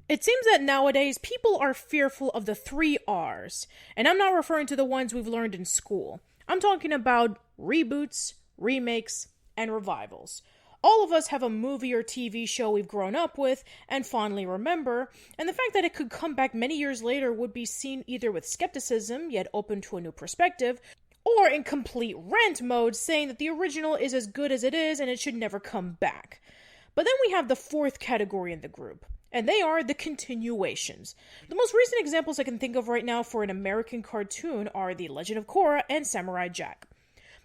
It seems that nowadays people are fearful of the three R's, and I'm not referring to the ones we've learned in school. I'm talking about reboots, remakes, and revivals. All of us have a movie or TV show we've grown up with and fondly remember, and the fact that it could come back many years later would be seen either with skepticism, yet open to a new perspective, or in complete rant mode, saying that the original is as good as it is and it should never come back. But then we have the fourth category in the group, and they are the continuations. The most recent examples I can think of right now for an American cartoon are The Legend of Korra and Samurai Jack.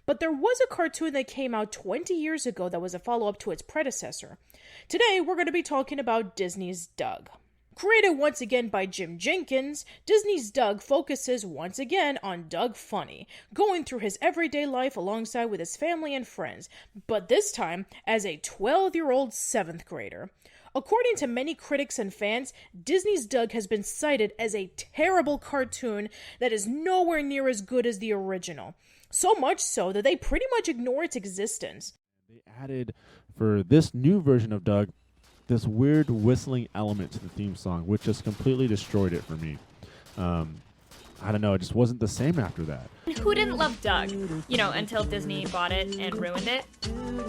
But there was a cartoon that came out 20 years ago that was a follow-up to its predecessor. Today, we're going to be talking about Disney's Doug. Created once again by Jim Jenkins, Disney's Doug focuses once again on Doug Funny, going through his everyday life alongside with his family and friends, but this time as a 12-year-old 7th grader. According to many critics and fans, Disney's Doug has been cited as a terrible cartoon that is nowhere near as good as the original. So much so that they pretty much ignore its existence. They added, for this new version of Doug, this weird whistling element to the theme song, which just completely destroyed it for me. I don't know, it just wasn't the same after that. Who didn't love Doug? You know, until Disney bought it and ruined it.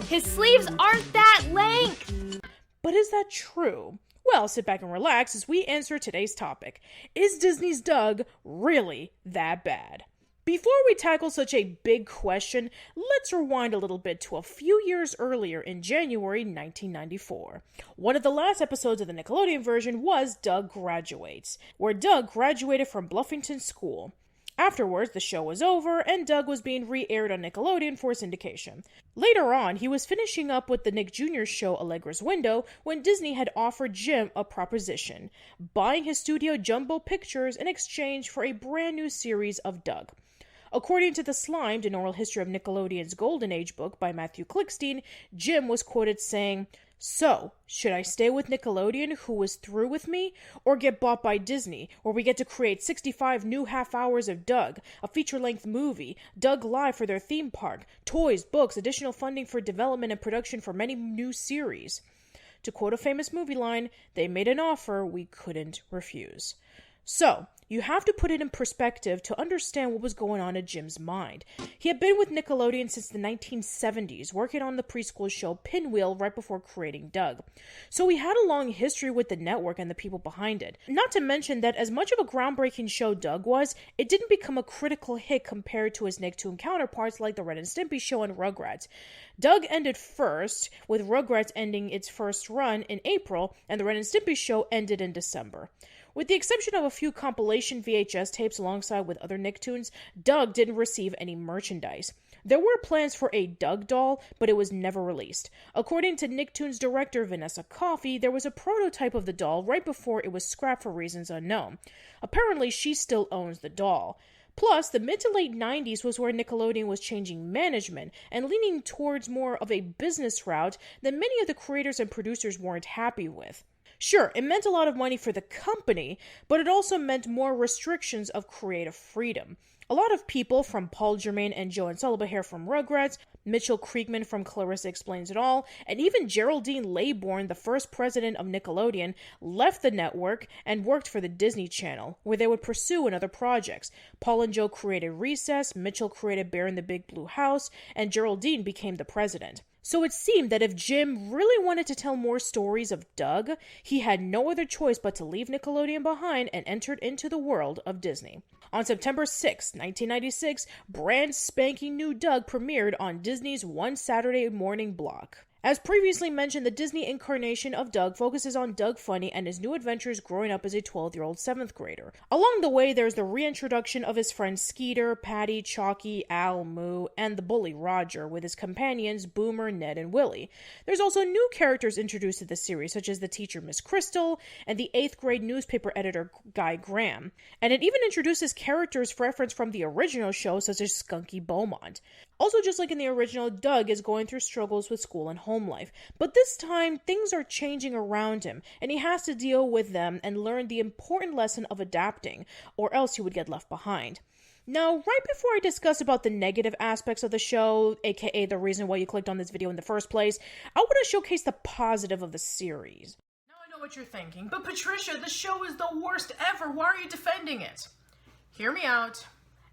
His sleeves aren't that length! But is that true? Well, sit back and relax as we answer today's topic. Is Disney's Doug really that bad? Before we tackle such a big question, let's rewind a little bit to a few years earlier in January 1994. One of the last episodes of the Nickelodeon version was Doug Graduates, where Doug graduated from Bluffington School. Afterwards, the show was over, and Doug was being re-aired on Nickelodeon for syndication. Later on, he was finishing up with the Nick Jr. show Allegra's Window when Disney had offered Jim a proposition, buying his studio Jumbo Pictures in exchange for a brand new series of Doug. According to The Slimed, an oral history of Nickelodeon's Golden Age book by Matthew Klickstein, Jim was quoted saying, "So, should I stay with Nickelodeon, who was through with me, or get bought by Disney, where we get to create 65 new half hours of Doug, a feature-length movie, Doug Live for their theme park, toys, books, additional funding for development and production for many new series?" To quote a famous movie line, they made an offer we couldn't refuse. So, you have to put it in perspective to understand what was going on in Jim's mind. He had been with Nickelodeon since the 1970s, working on the preschool show Pinwheel right before creating Doug. So he had a long history with the network and the people behind it. Not to mention that as much of a groundbreaking show Doug was, it didn't become a critical hit compared to his Nicktoon counterparts like the Ren and Stimpy show and Rugrats. Doug ended first, with Rugrats ending its first run in April, and the Ren and Stimpy show ended in December. With the exception of a few compilation VHS tapes alongside with other Nicktoons, Doug didn't receive any merchandise. There were plans for a Doug doll, but it was never released. According to Nicktoons director Vanessa Coffey, there was a prototype of the doll right before it was scrapped for reasons unknown. Apparently, she still owns the doll. Plus, the mid to late 90s was where Nickelodeon was changing management and leaning towards more of a business route that many of the creators and producers weren't happy with. Sure, it meant a lot of money for the company, but it also meant more restrictions of creative freedom. A lot of people, from Paul Germain and Joanne Sullivan from Rugrats, Mitchell Kriegman from Clarissa Explains It All, and even Geraldine Laybourne, the first president of Nickelodeon, left the network and worked for the Disney Channel, where they would pursue in other projects. Paul and Joe created Recess, Mitchell created Bear in the Big Blue House, and Geraldine became the president. So it seemed that if Jim really wanted to tell more stories of Doug, he had no other choice but to leave Nickelodeon behind and entered into the world of Disney. On September 6, 1996, Brand Spanking New Doug premiered on Disney's One Saturday Morning block. As previously mentioned, the Disney incarnation of Doug focuses on Doug Funny and his new adventures growing up as a 12-year-old 7th grader. Along the way, there's the reintroduction of his friends Skeeter, Patty, Chalky, Al, Moo, and the bully Roger, with his companions Boomer, Ned, and Willie. There's also new characters introduced to the series, such as the teacher Miss Crystal and the 8th grade newspaper editor Guy Graham. And it even introduces characters referenced from the original show, such as Skunky Beaumont. Also, just like in the original, Doug is going through struggles with school and home life. But this time, things are changing around him, and he has to deal with them and learn the important lesson of adapting, or else he would get left behind. Now, right before I discuss about the negative aspects of the show, aka the reason why you clicked on this video in the first place, I want to showcase the positive of the series. what you're thinking, but Patricia, the show is the worst ever. Why are you defending it? Hear me out,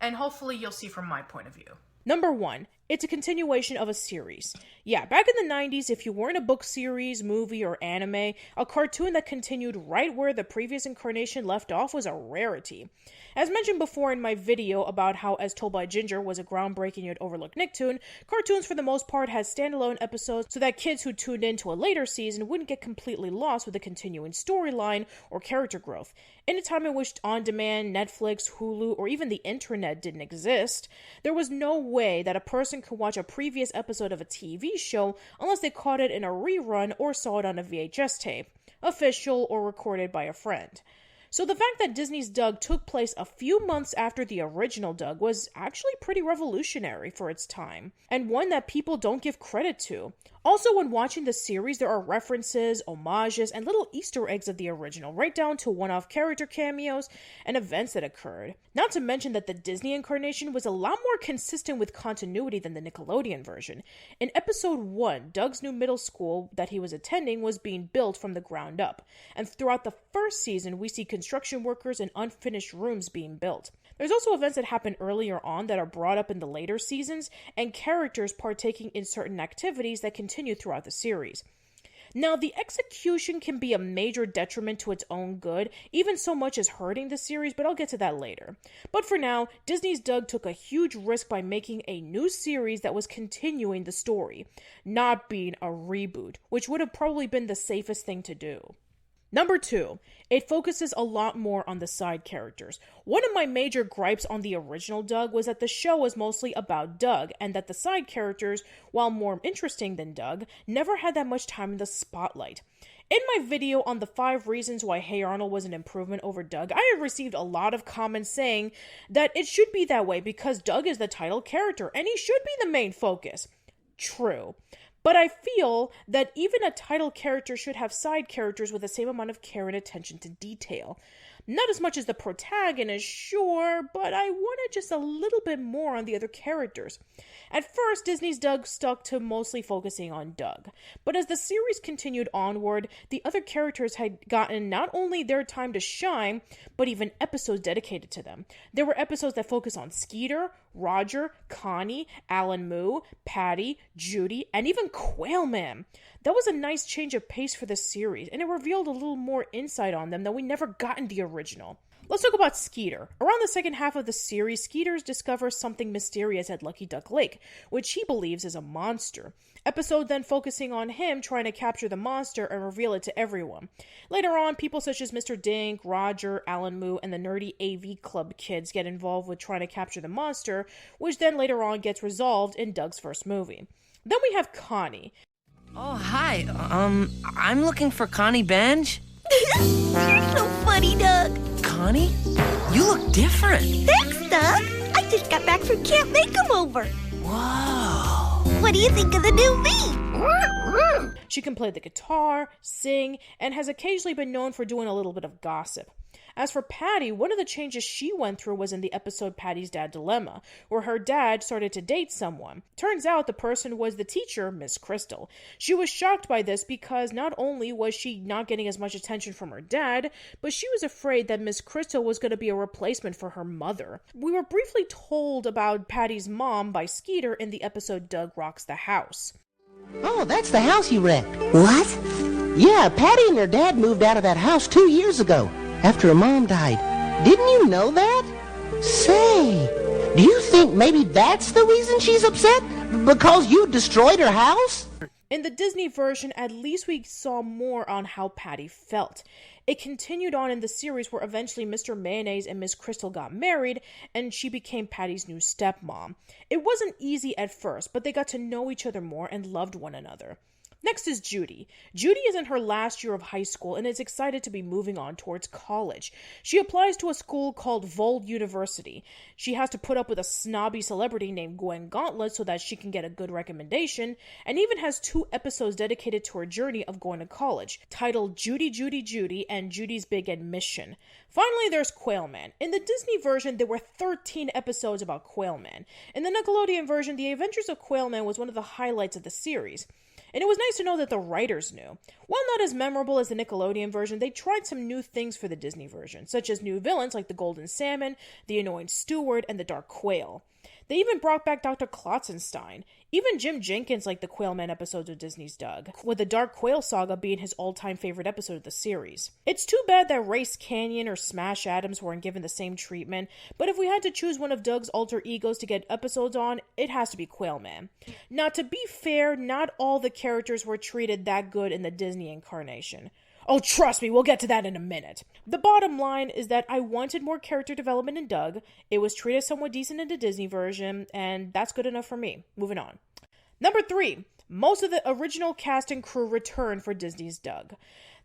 and hopefully you'll see from my point of view. Number 1, it's a continuation of a series. Yeah, back in the 90s, if you weren't a book series, movie, or anime, a cartoon that continued right where the previous incarnation left off was a rarity. As mentioned before in my video about how As Told by Ginger was a groundbreaking yet overlooked Nicktoon, cartoons for the most part had standalone episodes so that kids who tuned in to a later season wouldn't get completely lost with a continuing storyline or character growth. In a time in which on-demand, Netflix, Hulu, or even the internet didn't exist, there was no way that a person could watch a previous episode of a TV show unless they caught it in a rerun or saw it on a VHS tape, official or recorded by a friend. So the fact that Disney's Doug took place a few months after the original Doug was actually pretty revolutionary for its time, and one that people don't give credit to. Also, when watching the series, there are references, homages, and little Easter eggs of the original, right down to one-off character cameos and events that occurred. Not to mention that the Disney incarnation was a lot more consistent with continuity than the Nickelodeon version. In episode 1, Doug's new middle school that he was attending was being built from the ground up, and throughout the first season, we see construction workers and unfinished rooms being built. There's also events that happen earlier on that are brought up in the later seasons, and characters partaking in certain activities that continue throughout the series. Now, the execution can be a major detriment to its own good, even so much as hurting the series, but I'll get to that later. But for now, Disney's Doug took a huge risk by making a new series that was continuing the story, not being a reboot, which would have probably been the safest thing to do. Number 2, it focuses a lot more on the side characters. One of my major gripes on the original Doug was that the show was mostly about Doug, and that the side characters, while more interesting than Doug, never had that much time in the spotlight. In my video on the 5 reasons why Hey Arnold was an improvement over Doug, I have received a lot of comments saying that it should be that way because Doug is the title character, and he should be the main focus. True. But I feel that even a title character should have side characters with the same amount of care and attention to detail. Not as much as the protagonist, sure, but I wanted just a little bit more on the other characters. At first, Disney's Doug stuck to mostly focusing on Doug. But as the series continued onward, the other characters had gotten not only their time to shine, but even episodes dedicated to them. There were episodes that focused on Skeeter, Roger, Connie, Alan Moo, Patty, Judy, and even Quailman. That was a nice change of pace for the series, and it revealed a little more insight on them that we never got in the original. Let's talk about Skeeter. Around the second half of the series, Skeeter discovers something mysterious at Lucky Duck Lake, which he believes is a monster. Episode then focusing on him trying to capture the monster and reveal it to everyone. Later on, people such as Mr. Dink, Roger, Alan Moo, and the nerdy AV Club kids get involved with trying to capture the monster, which then later on gets resolved in Doug's first movie. Then we have Connie. Oh, hi. I'm looking for Connie Benj. You're so funny, Doug. Connie? You look different. Thanks, Doug. I just got back from Camp Makeover. Whoa. What do you think of the new me? She can play the guitar, sing, and has occasionally been known for doing a little bit of gossip. As for Patty, one of the changes she went through was in the episode Patty's Dad Dilemma, where her dad started to date someone. Turns out the person was the teacher, Miss Crystal. She was shocked by this because not only was she not getting as much attention from her dad, but she was afraid that Miss Crystal was going to be a replacement for her mother. We were briefly told about Patty's mom by Skeeter in the episode Doug Rocks the House. Oh, that's the house you wrecked. What? Yeah, Patty and her dad moved out of that house 2 years ago, after her mom died. Didn't you know that? Say, do you think maybe that's the reason she's upset? Because you destroyed her house? In the Disney version, at least we saw more on how Patty felt. It continued on in the series where eventually Mr. Mayonnaise and Miss Crystal got married, and she became Patty's new stepmom. It wasn't easy at first, but they got to know each other more and loved one another. Next is Judy. Judy is in her last year of high school and is excited to be moving on towards college. She applies to a school called Vold University. She has to put up with a snobby celebrity named Gwen Gauntlet so that she can get a good recommendation, and even has 2 episodes dedicated to her journey of going to college, titled Judy, Judy, Judy, and Judy's Big Admission. Finally, there's Quailman. In the Disney version, there were 13 episodes about Quailman. In the Nickelodeon version, The Adventures of Quailman was one of the highlights of the series. And it was nice to know that the writers knew. While not as memorable as the Nickelodeon version, they tried some new things for the Disney version, such as new villains like the Golden Salmon, the Annoying Steward, and the Dark Quail. They even brought back Dr. Klotzenstein. Even Jim Jenkins liked the Quailman episodes of Disney's Doug, with the Dark Quail saga being his all-time favorite episode of the series. It's too bad that Race Canyon or Smash Adams weren't given the same treatment, but if we had to choose one of Doug's alter egos to get episodes on, it has to be Quailman. Now, to be fair, not all the characters were treated that good in the Disney incarnation. Oh, trust me, we'll get to that in a minute. The bottom line is that I wanted more character development in Doug. It was treated somewhat decent in the Disney version, and that's good enough for me. Moving on. Number 3. Most of the original cast and crew returned for Disney's Doug.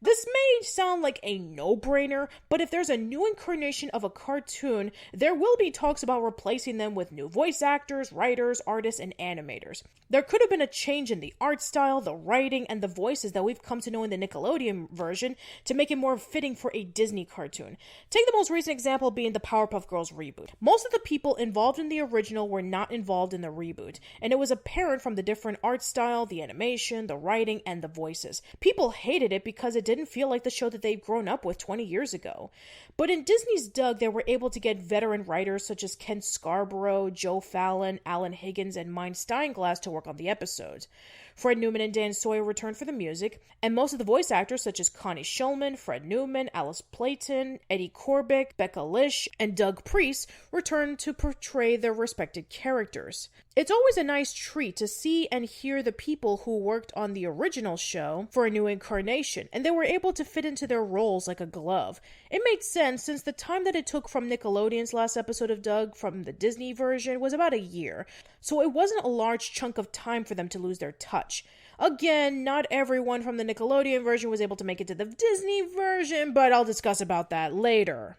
This may sound like a no-brainer, but if there's a new incarnation of a cartoon, there will be talks about replacing them with new voice actors, writers, artists, and animators. There could have been a change in the art style, the writing, and the voices that we've come to know in the Nickelodeon version to make it more fitting for a Disney cartoon. Take the most recent example being the Powerpuff Girls reboot. Most of the people involved in the original were not involved in the reboot, and it was apparent from the different art style, the animation, the writing, and the voices. People hated it because it didn't feel like the show that they've grown up with 20 years ago. But in Disney's Doug, they were able to get veteran writers such as Ken Scarborough, Joe Fallon, Alan Higgins, and Mine Steinglass to work on the episodes. Fred Newman and Dan Sawyer returned for the music, and most of the voice actors such as Connie Shulman, Fred Newman, Alice Playton, Eddie Korbick, Becca Lish, and Doug Priest returned to portray their respected characters. It's always a nice treat to see and hear the people who worked on the original show for a new incarnation, and they were able to fit into their roles like a glove. It made sense since the time that it took from Nickelodeon's last episode of Doug from the Disney version was about a year, so it wasn't a large chunk of time for them to lose their touch. Again, not everyone from the Nickelodeon version was able to make it to the Disney version, but I'll discuss about that later.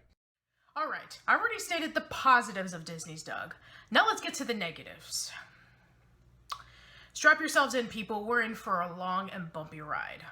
Alright, I already stated the positives of Disney's Doug. Now let's get to the negatives. Strap yourselves in, people. We're in for a long and bumpy ride.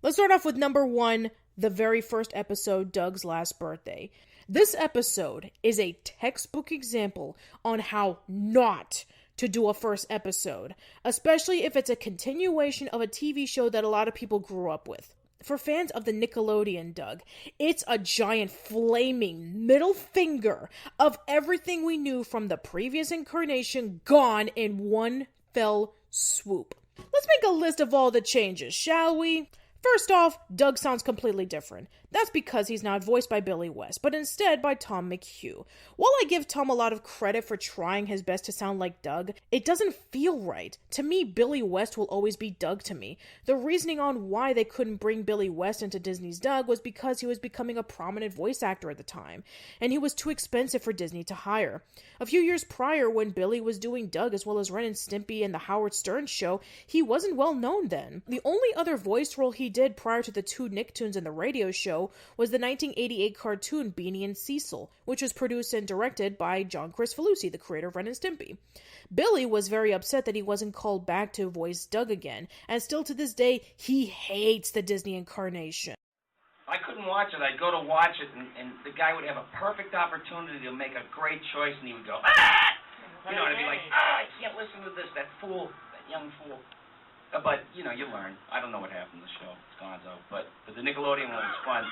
Let's start off with number 1, the very first episode, Doug's Last Birthday. This episode is a textbook example on how not to do a first episode, especially if it's a continuation of a TV show that a lot of people grew up with. For fans of the Nickelodeon Doug, it's a giant flaming middle finger of everything we knew from the previous incarnation gone in one fell swoop. Let's make a list of all the changes, shall we? First off, Doug sounds completely different. That's because he's not voiced by Billy West, but instead by Tom McHugh. While I give Tom a lot of credit for trying his best to sound like Doug, it doesn't feel right. To me, Billy West will always be Doug to me. The reasoning on why they couldn't bring Billy West into Disney's Doug was because he was becoming a prominent voice actor at the time, and he was too expensive for Disney to hire. A few years prior, when Billy was doing Doug as well as Ren and Stimpy and the Howard Stern Show, he wasn't well known then. The only other voice role he did prior to the two Nicktoons and the radio show was the 1988 cartoon Beanie and Cecil, which was produced and directed by John Kricfalusi, the creator of Ren and Stimpy. Billy was very upset that he wasn't called back to voice Doug again, and still to this day, he hates the Disney incarnation. I couldn't watch it. I'd go to watch it, and the guy would have a perfect opportunity to make a great choice, and he would go, ah! You know, and I'd be like, I can't listen to this, that fool, that young fool. But, you know, you learn. I don't know what happened in the show. It's gonzo. But the Nickelodeon one was fun.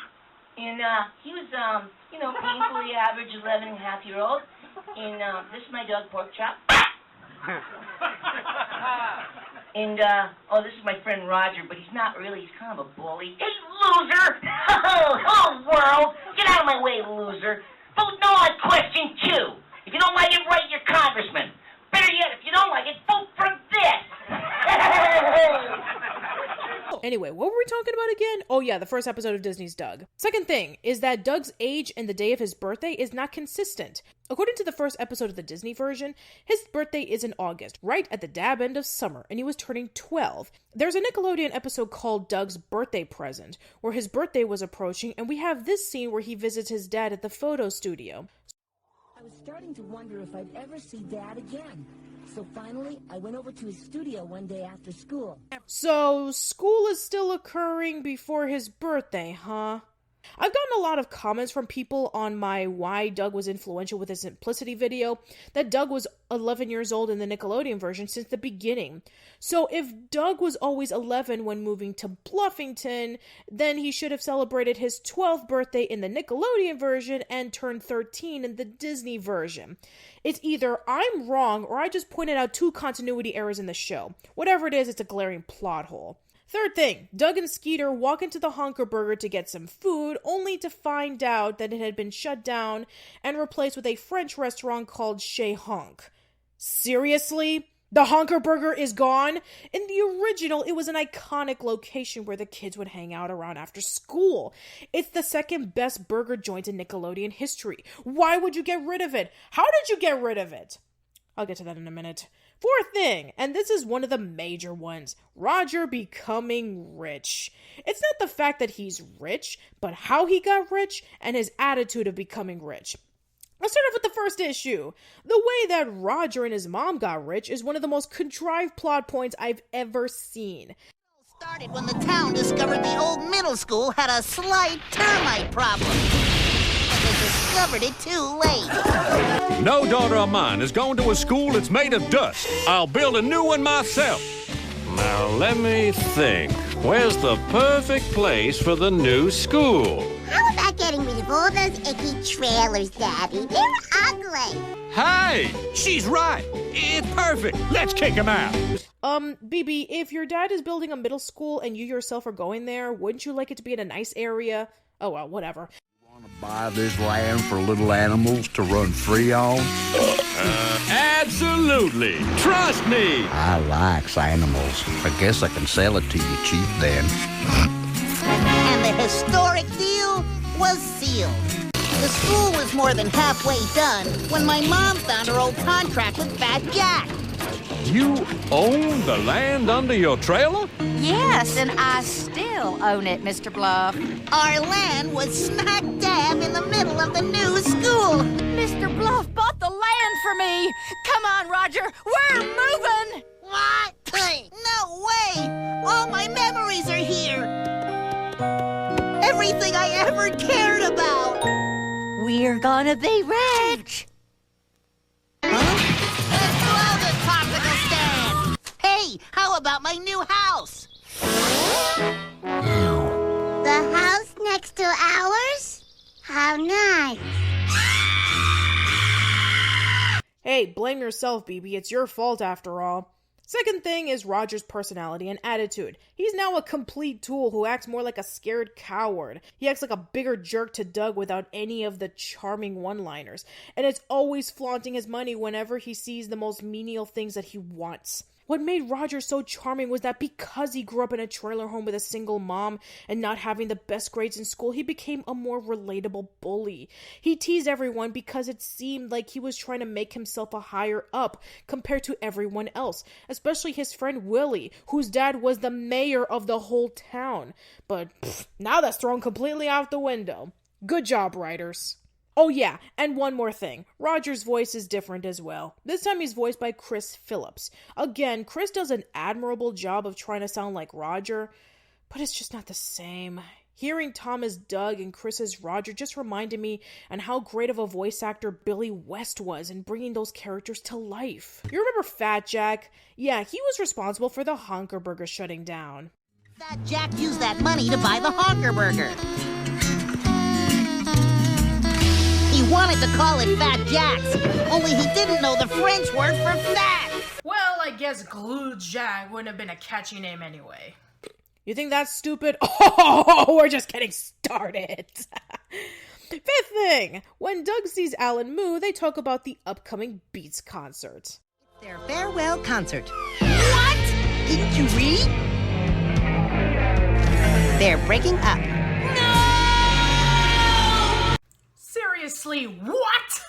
And he was, painfully average 11-and-a-half-year-old. And this is my dog, Pork Chop. And, this is my friend Roger, but he's not really. He's kind of a bully. Hey, loser! Oh, world! Get out of my way, loser. Vote no on question 2. If you don't like it, write your congressman. Better yet, if you don't like it, vote for this! Anyway, what were we talking about again? Oh yeah, the first episode of Disney's Doug. Second thing is that Doug's age and the day of his birthday is not consistent. According to the first episode of the Disney version, his birthday is in August, right at the dab end of summer, and he was turning 12. There's a Nickelodeon episode called Doug's Birthday Present, where his birthday was approaching, and we have this scene where he visits his dad at the photo studio. I was starting to wonder if I'd ever see Dad again. So finally, I went over to his studio one day after school. So, school is still occurring before his birthday, huh? I've gotten a lot of comments from people on my Why Doug Was Influential with His Simplicity video that Doug was 11 years old in the Nickelodeon version since the beginning. So if Doug was always 11 when moving to Bluffington, then he should have celebrated his 12th birthday in the Nickelodeon version and turned 13 in the Disney version. It's either I'm wrong or I just pointed out 2 continuity errors in the show. Whatever it is, it's a glaring plot hole. Third thing, Doug and Skeeter walk into the Honker Burger to get some food, only to find out that it had been shut down and replaced with a French restaurant called Chez Honk. Seriously? The Honker Burger is gone? In the original, it was an iconic location where the kids would hang out around after school. It's the second best burger joint in Nickelodeon history. Why would you get rid of it? How did you get rid of it? I'll get to that in a minute. Fourth thing, and this is one of the major ones, Roger becoming rich. It's not the fact that he's rich, but how he got rich and his attitude of becoming rich. Let's start off with the first issue. The way that Roger and his mom got rich is one of the most contrived plot points I've ever seen. Started when the town discovered the old middle school had a slight termite problem. They discovered it too late. No daughter of mine is going to a school that's made of dust. I'll build a new one myself. Now let me think. Where's the perfect place for the new school? How about getting rid of all those icky trailers, Daddy? They're ugly. Hey, she's right. It's perfect. Let's kick him out. BB, if your dad is building a middle school and you yourself are going there, wouldn't you like it to be in a nice area? Oh well, whatever. Buy this land for little animals to run free on? Absolutely. Trust me. I likes animals. I guess I can sell it to you cheap then. And the historic deal was sealed. The school was more than halfway done when my mom found her old contract with Fat Jack. You own the land under your trailer? Yes, and I still own it, Mr. Bluff. Our land was smack dab in the middle of the new school. Mr. Bluff bought the land for me. Come on, Roger, we're moving. What? No way! All my memories are here. Everything I ever cared about. We're gonna be rich. Hey, how about my new house? The house next to ours? How nice. Hey, blame yourself, BB. It's your fault after all. Second thing is Roger's personality and attitude. He's now a complete tool who acts more like a scared coward. He acts like a bigger jerk to Doug without any of the charming one-liners. And it's always flaunting his money whenever he sees the most menial things that he wants. What made Roger so charming was that because he grew up in a trailer home with a single mom and not having the best grades in school, he became a more relatable bully. He teased everyone because it seemed like he was trying to make himself a higher up compared to everyone else, especially his friend Willie, whose dad was the mayor of the whole town. But now that's thrown completely out the window. Good job, writers. Oh yeah, and one more thing. Roger's voice is different as well. This time he's voiced by Chris Phillips. Again, Chris does an admirable job of trying to sound like Roger, but it's just not the same. Hearing Tom as Doug and Chris as Roger just reminded me on how great of a voice actor Billy West was in bringing those characters to life. You remember Fat Jack? Yeah, he was responsible for the Honker Burger shutting down. Fat Jack used that money to buy the Honker Burger. He wanted to call it Fat Jack's, only he didn't know the French word for fat. Well, I guess Glue Jack wouldn't have been a catchy name anyway. You think that's stupid? Oh, we're just getting started. Fifth thing, when Doug sees Alan Moo, they talk about the upcoming Beats concert. Their farewell concert. What? Didn't you read? They're breaking up. Seriously, what?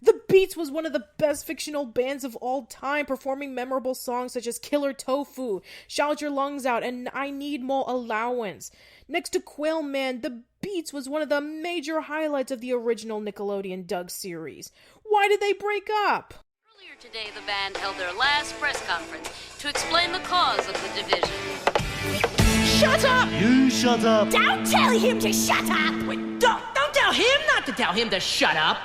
The Beats was one of the best fictional bands of all time, performing memorable songs such as Killer Tofu, Shout Your Lungs Out, and I Need More Allowance. Next to Quail Man, The Beats was one of the major highlights of the original Nickelodeon Doug series. Why did they break up? Earlier today, the band held their last press conference to explain the cause of the division. shut up! You shut up! Don't tell him to shut up! Wait, don't tell him not to tell him to shut up!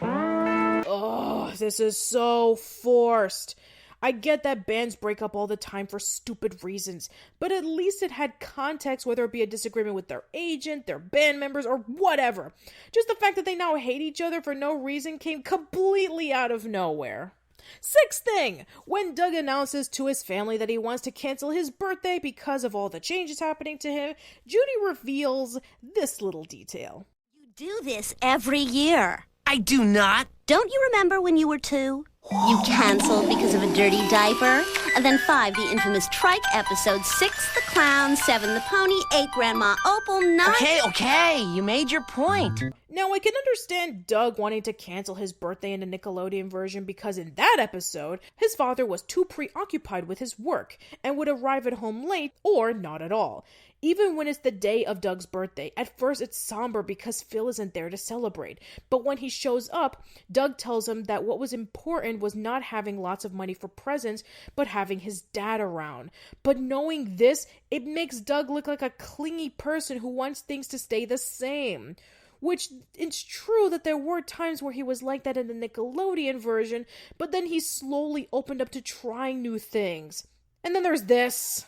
Oh, this is so forced. I get that bands break up all the time for stupid reasons, but at least it had context, whether it be a disagreement with their agent, their band members, or whatever. Just the fact that they now hate each other for no reason came completely out of nowhere. Sixth thing, when Doug announces to his family that he wants to cancel his birthday because of all the changes happening to him, Judy reveals this little detail. You do this every year. I do not. Don't you remember when you were 2? You canceled because of a dirty diaper. And then 5, the infamous Trike episode. 6, the clown. 7, the pony. 8, Grandma Opal. 9... Okay, you made your point. Now, I can understand Doug wanting to cancel his birthday in the Nickelodeon version because in that episode, his father was too preoccupied with his work and would arrive at home late or not at all. Even when it's the day of Doug's birthday, at first it's somber because Phil isn't there to celebrate. But when he shows up, Doug tells him that what was important was not having lots of money for presents, but having his dad around. But knowing this, it makes Doug look like a clingy person who wants things to stay the same. Which, it's true that there were times where he was like that in the Nickelodeon version, but then he slowly opened up to trying new things. And then there's this.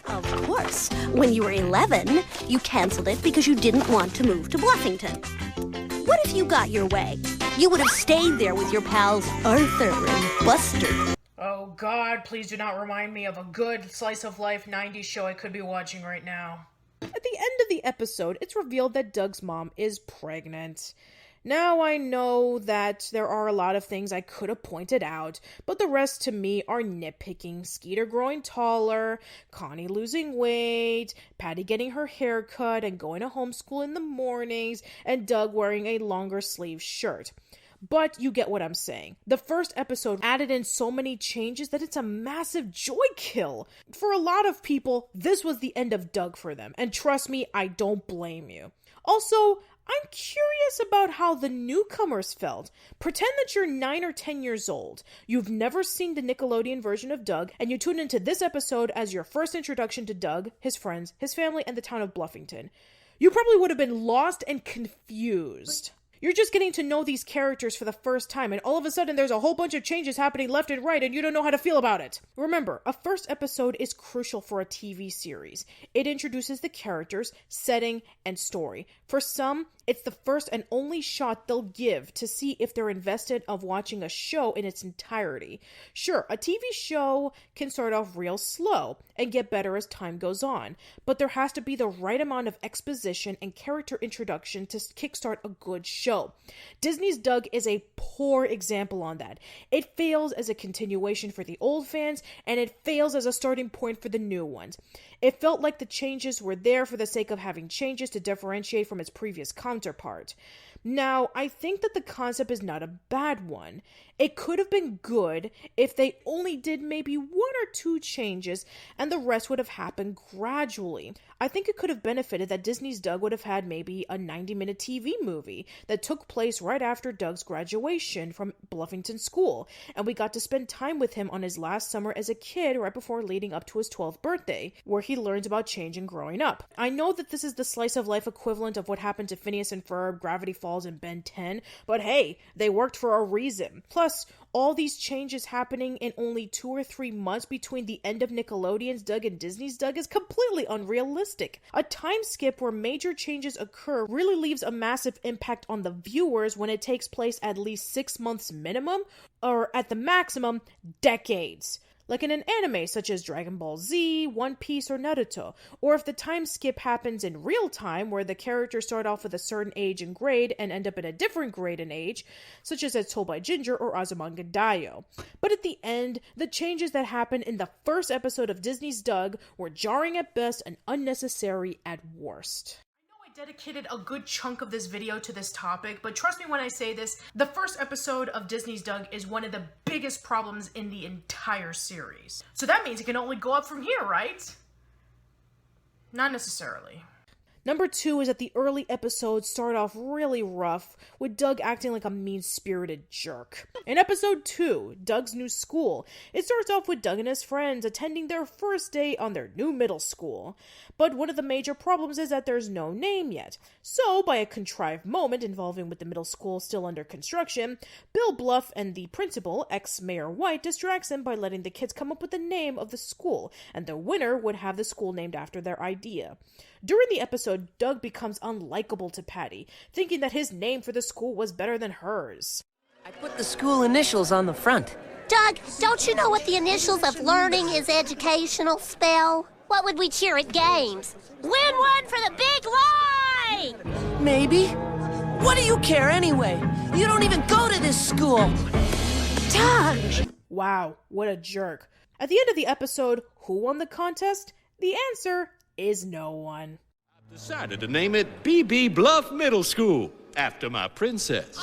Of course, when you were 11, you canceled it because you didn't want to move to Bluffington. What if you got your way? You would have stayed there with your pals Arthur and Buster. Oh God, please do not remind me of a good slice of life 90s show I could be watching right now. At the end of the episode, it's revealed that Doug's mom is pregnant. Now I know that there are a lot of things I could have pointed out, but the rest to me are nitpicking. Skeeter growing taller, Connie losing weight, Patty getting her hair cut and going to homeschool in the mornings, and Doug wearing a longer sleeve shirt. But you get what I'm saying. The first episode added in so many changes that it's a massive joy kill. For a lot of people, this was the end of Doug for them, and trust me, I don't blame you. Also, I'm curious about how the newcomers felt. Pretend that you're 9 or 10 years old. You've never seen the Nickelodeon version of Doug, and you tune into this episode as your first introduction to Doug, his friends, his family, and the town of Bluffington. You probably would have been lost and confused. You're just getting to know these characters for the first time, and all of a sudden there's a whole bunch of changes happening left and right, and you don't know how to feel about it. Remember, a first episode is crucial for a TV series. It introduces the characters, setting, and story. For some, it's the first and only shot they'll give to see if they're invested of watching a show in its entirety. Sure, a TV show can start off real slow and get better as time goes on, but there has to be the right amount of exposition and character introduction to kickstart a good show. Disney's Doug is a poor example on that. It fails as a continuation for the old fans, and it fails as a starting point for the new ones. It felt like the changes were there for the sake of having changes to differentiate from its previous counterpart. Now, I think that the concept is not a bad one. It could have been good if they only did maybe 1 or 2 changes and the rest would have happened gradually. I think it could have benefited that Disney's Doug would have had maybe a 90-minute TV movie that took place right after Doug's graduation from Bluffington School, and we got to spend time with him on his last summer as a kid right before leading up to his 12th birthday, where he learns about change and growing up. I know that this is the slice of life equivalent of what happened to Phineas and Ferb, Gravity Falls, and Ben 10, but hey, they worked for a reason. Plus, all these changes happening in only 2 or 3 months between the end of Nickelodeon's Doug and Disney's Doug is completely unrealistic. A time skip where major changes occur really leaves a massive impact on the viewers when it takes place at least 6 months minimum, or at the maximum, decades. Like in an anime such as Dragon Ball Z, One Piece, or Naruto, or if the time skip happens in real time where the characters start off with a certain age and grade and end up in a different grade and age, such as Told by Ginger or Azumanga Daioh. But at the end, the changes that happened in the first episode of Disney's Doug were jarring at best and unnecessary at worst. Dedicated a good chunk of this video to this topic, but trust me when I say this, the first episode of Disney's Doug is one of the biggest problems in the entire series. So that means it can only go up from here, right? Not necessarily. Number 2 is that the early episodes start off really rough, with Doug acting like a mean-spirited jerk. In episode 2, Doug's New School, it starts off with Doug and his friends attending their first day on their new middle school. But one of the major problems is that there's no name yet. So, by a contrived moment involving with the middle school still under construction, Bill Bluff and the principal, ex-Mayor Wyatt, distracts him by letting the kids come up with the name of the school, and the winner would have the school named after their idea. During the episode, Doug becomes unlikable to Patty, thinking that his name for the school was better than hers. I put the school initials on the front. Doug, don't you know what the initials of learning is educational spell? What would we cheer at games? Win one for the big lie! Maybe. What do you care anyway? You don't even go to this school. Doug! Wow, what a jerk. At the end of the episode, who won the contest? The answer is no one. Decided to name it BB Bluff Middle School after my princess.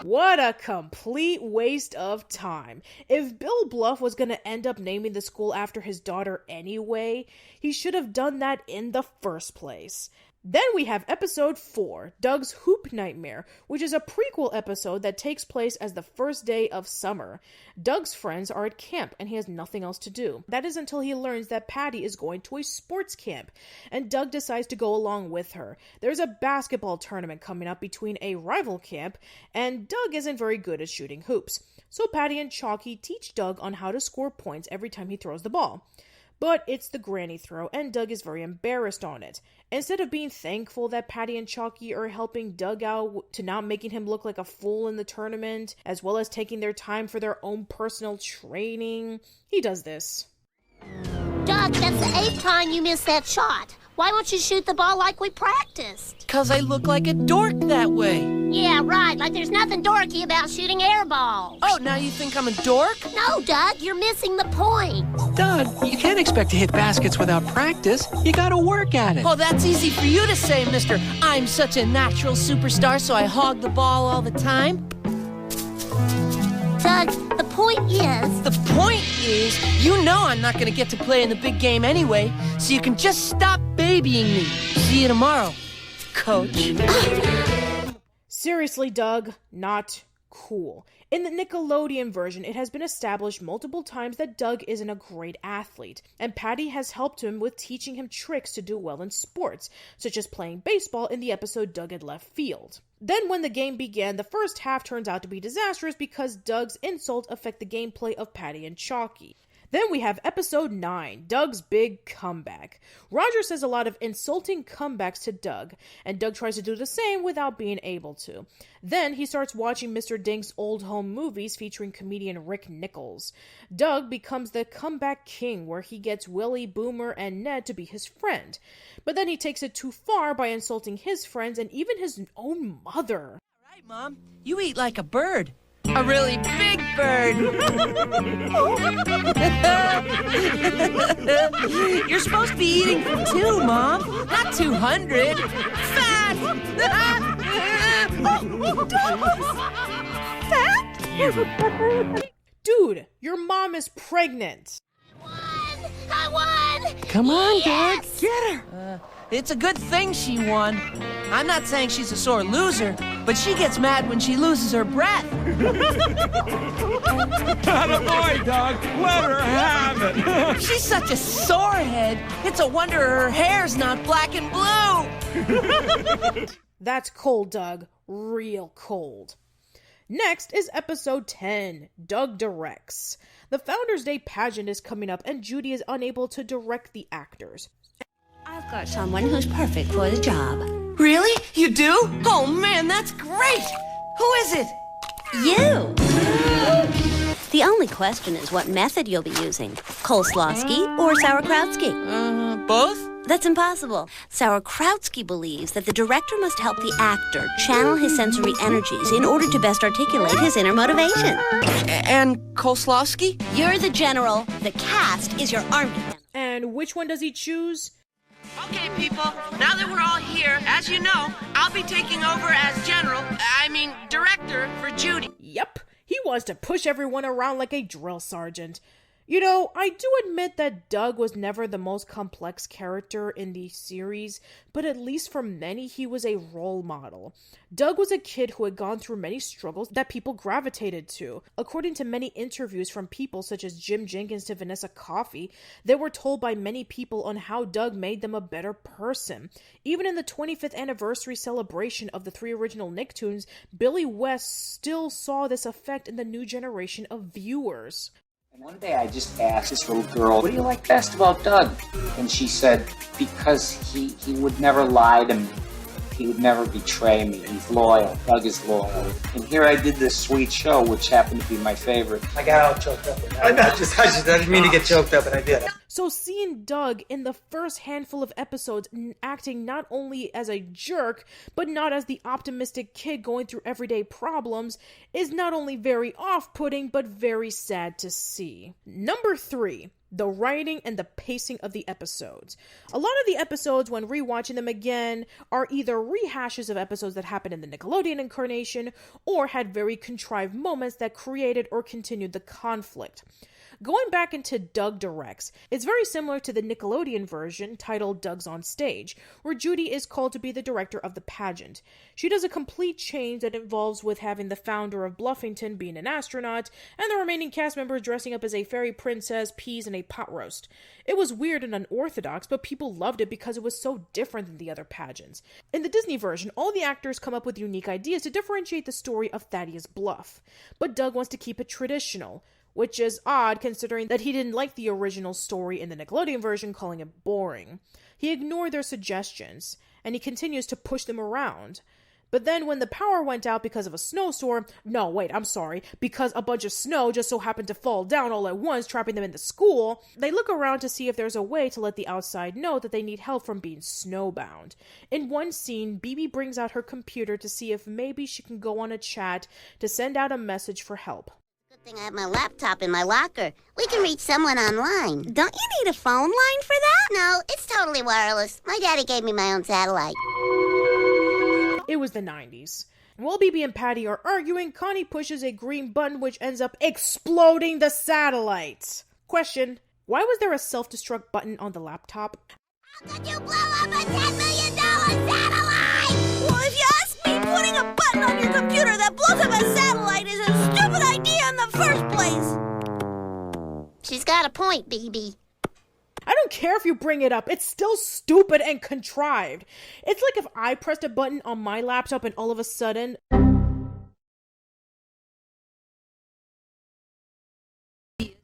What a complete waste of time. If Bill Bluff was going to end up naming the school after his daughter anyway, he should have done that in the first place. Then we have episode 4, Doug's Hoop Nightmare, which is a prequel episode that takes place as the first day of summer. Doug's friends are at camp and he has nothing else to do. That is until he learns that Patty is going to a sports camp, and Doug decides to go along with her. There's a basketball tournament coming up between a rival camp, and Doug isn't very good at shooting hoops. So Patty and Chalky teach Doug on how to score points every time he throws the ball. But it's the granny throw, and Doug is very embarrassed on it. Instead of being thankful that Patty and Chalky are helping Doug out to not making him look like a fool in the tournament, as well as taking their time for their own personal training, he does this. Doug, that's the 8th time you missed that shot. Why won't you shoot the ball like we practiced? 'Cause I look like a dork that way. Yeah, right, like there's nothing dorky about shooting air balls. Oh, now you think I'm a dork? No, Doug, you're missing the point. Doug, you can't expect to hit baskets without practice. You gotta work at it. Oh, that's easy for you to say, mister. I'm such a natural superstar, so I hog the ball all the time. Doug, the point is... The point is, you know I'm not gonna get to play in the big game anyway, so you can just stop babying me. See you tomorrow, coach. Seriously, Doug, not cool. In the Nickelodeon version, it has been established multiple times that Doug isn't a great athlete, and Patty has helped him with teaching him tricks to do well in sports, such as playing baseball in the episode Doug at Left Field. Then when the game began, the first half turns out to be disastrous because Doug's insults affect the gameplay of Patty and Chalky. Then we have episode 9, Doug's Big Comeback. Roger says a lot of insulting comebacks to Doug, and Doug tries to do the same without being able to. Then he starts watching Mr. Dink's old home movies featuring comedian Rick Nichols. Doug becomes the comeback king, where he gets Willie, Boomer, and Ned to be his friend. But then he takes it too far by insulting his friends and even his own mother. All right, Mom, you eat like a bird. A really big bird. You're supposed to be eating for 2, Mom, not 200. Fat! Fat? Dude, your mom is pregnant. I won! Come on, Dad, get her. It's a good thing she won. I'm not saying she's a sore loser, but she gets mad when she loses her breath. Attaboy, Doug. Let her have it. She's such a sorehead. It's a wonder her hair's not black and blue. That's cold, Doug. Real cold. Next is episode 10, Doug Directs. The Founders Day pageant is coming up, and Judy is unable to direct the actors. I've got someone who's perfect for the job. Really? You do? Oh, man, that's great! Who is it? You! The only question is what method you'll be using. Coleslawski or Sauerkrautsky? Both? That's impossible. Sauerkrautsky believes that the director must help the actor channel his sensory energies in order to best articulate his inner motivation. And Coleslawski? You're the general. The cast is your army. And which one does he choose? Okay, people, now that we're all here, as you know, I'll be taking over as director for Judy. Yep, he wants to push everyone around like a drill sergeant. You know, I do admit that Doug was never the most complex character in the series, but at least for many, he was a role model. Doug was a kid who had gone through many struggles that people gravitated to. According to many interviews from people such as Jim Jenkins to Vanessa Coffey, they were told by many people on how Doug made them a better person. Even in the 25th anniversary celebration of the 3 original Nicktoons, Billy West still saw this effect in the new generation of viewers. One day I just asked this little girl, what do you like best about Doug? And she said, because he would never lie to me. He would never betray me. He's loyal. Doug is loyal. And here I did this sweet show, which happened to be my favorite. I got all choked up. I didn't mean to get choked up, but I did. So seeing Doug in the first handful of episodes acting not only as a jerk, but not as the optimistic kid going through everyday problems is not only very off-putting, but very sad to see. Number 3. The writing and the pacing of the episodes. A lot of the episodes, when rewatching them again, are either rehashes of episodes that happened in the Nickelodeon incarnation, or had very contrived moments that created or continued the conflict. Going back into Doug Directs, it's very similar to the Nickelodeon version titled Doug's on Stage, where Judy is called to be the director of the pageant. She does a complete change that involves with having the founder of Bluffington being an astronaut, and the remaining cast members dressing up as a fairy princess, peas, and a pot roast. It was weird and unorthodox, but people loved it because it was so different than the other pageants. In the Disney version, all the actors come up with unique ideas to differentiate the story of Thaddeus Bluff, but Doug wants to keep it traditional, which is odd considering that he didn't like the original story in the Nickelodeon version, calling it boring. He ignored their suggestions, and he continues to push them around. But then when the power went out because of a snowstorm, because a bunch of snow just so happened to fall down all at once, trapping them in the school, they look around to see if there's a way to let the outside know that they need help from being snowbound. In one scene, BB brings out her computer to see if maybe she can go on a chat to send out a message for help. Good thing I have my laptop in my locker. We can reach someone online. Don't you need a phone line for that? No, it's totally wireless. My daddy gave me my own satellite. It was the 90s. While BB and Patty are arguing, Connie pushes a green button which ends up exploding the satellite. Question: why was there a self-destruct button on the laptop? How could you blow up a $10 million satellite? Well, if you ask me, putting a button on your computer that blows up a satellite is a stupid idea in the first place. She's got a point, BB. I don't care if you bring it up. It's still stupid and contrived. It's like if I pressed a button on my laptop and all of a sudden...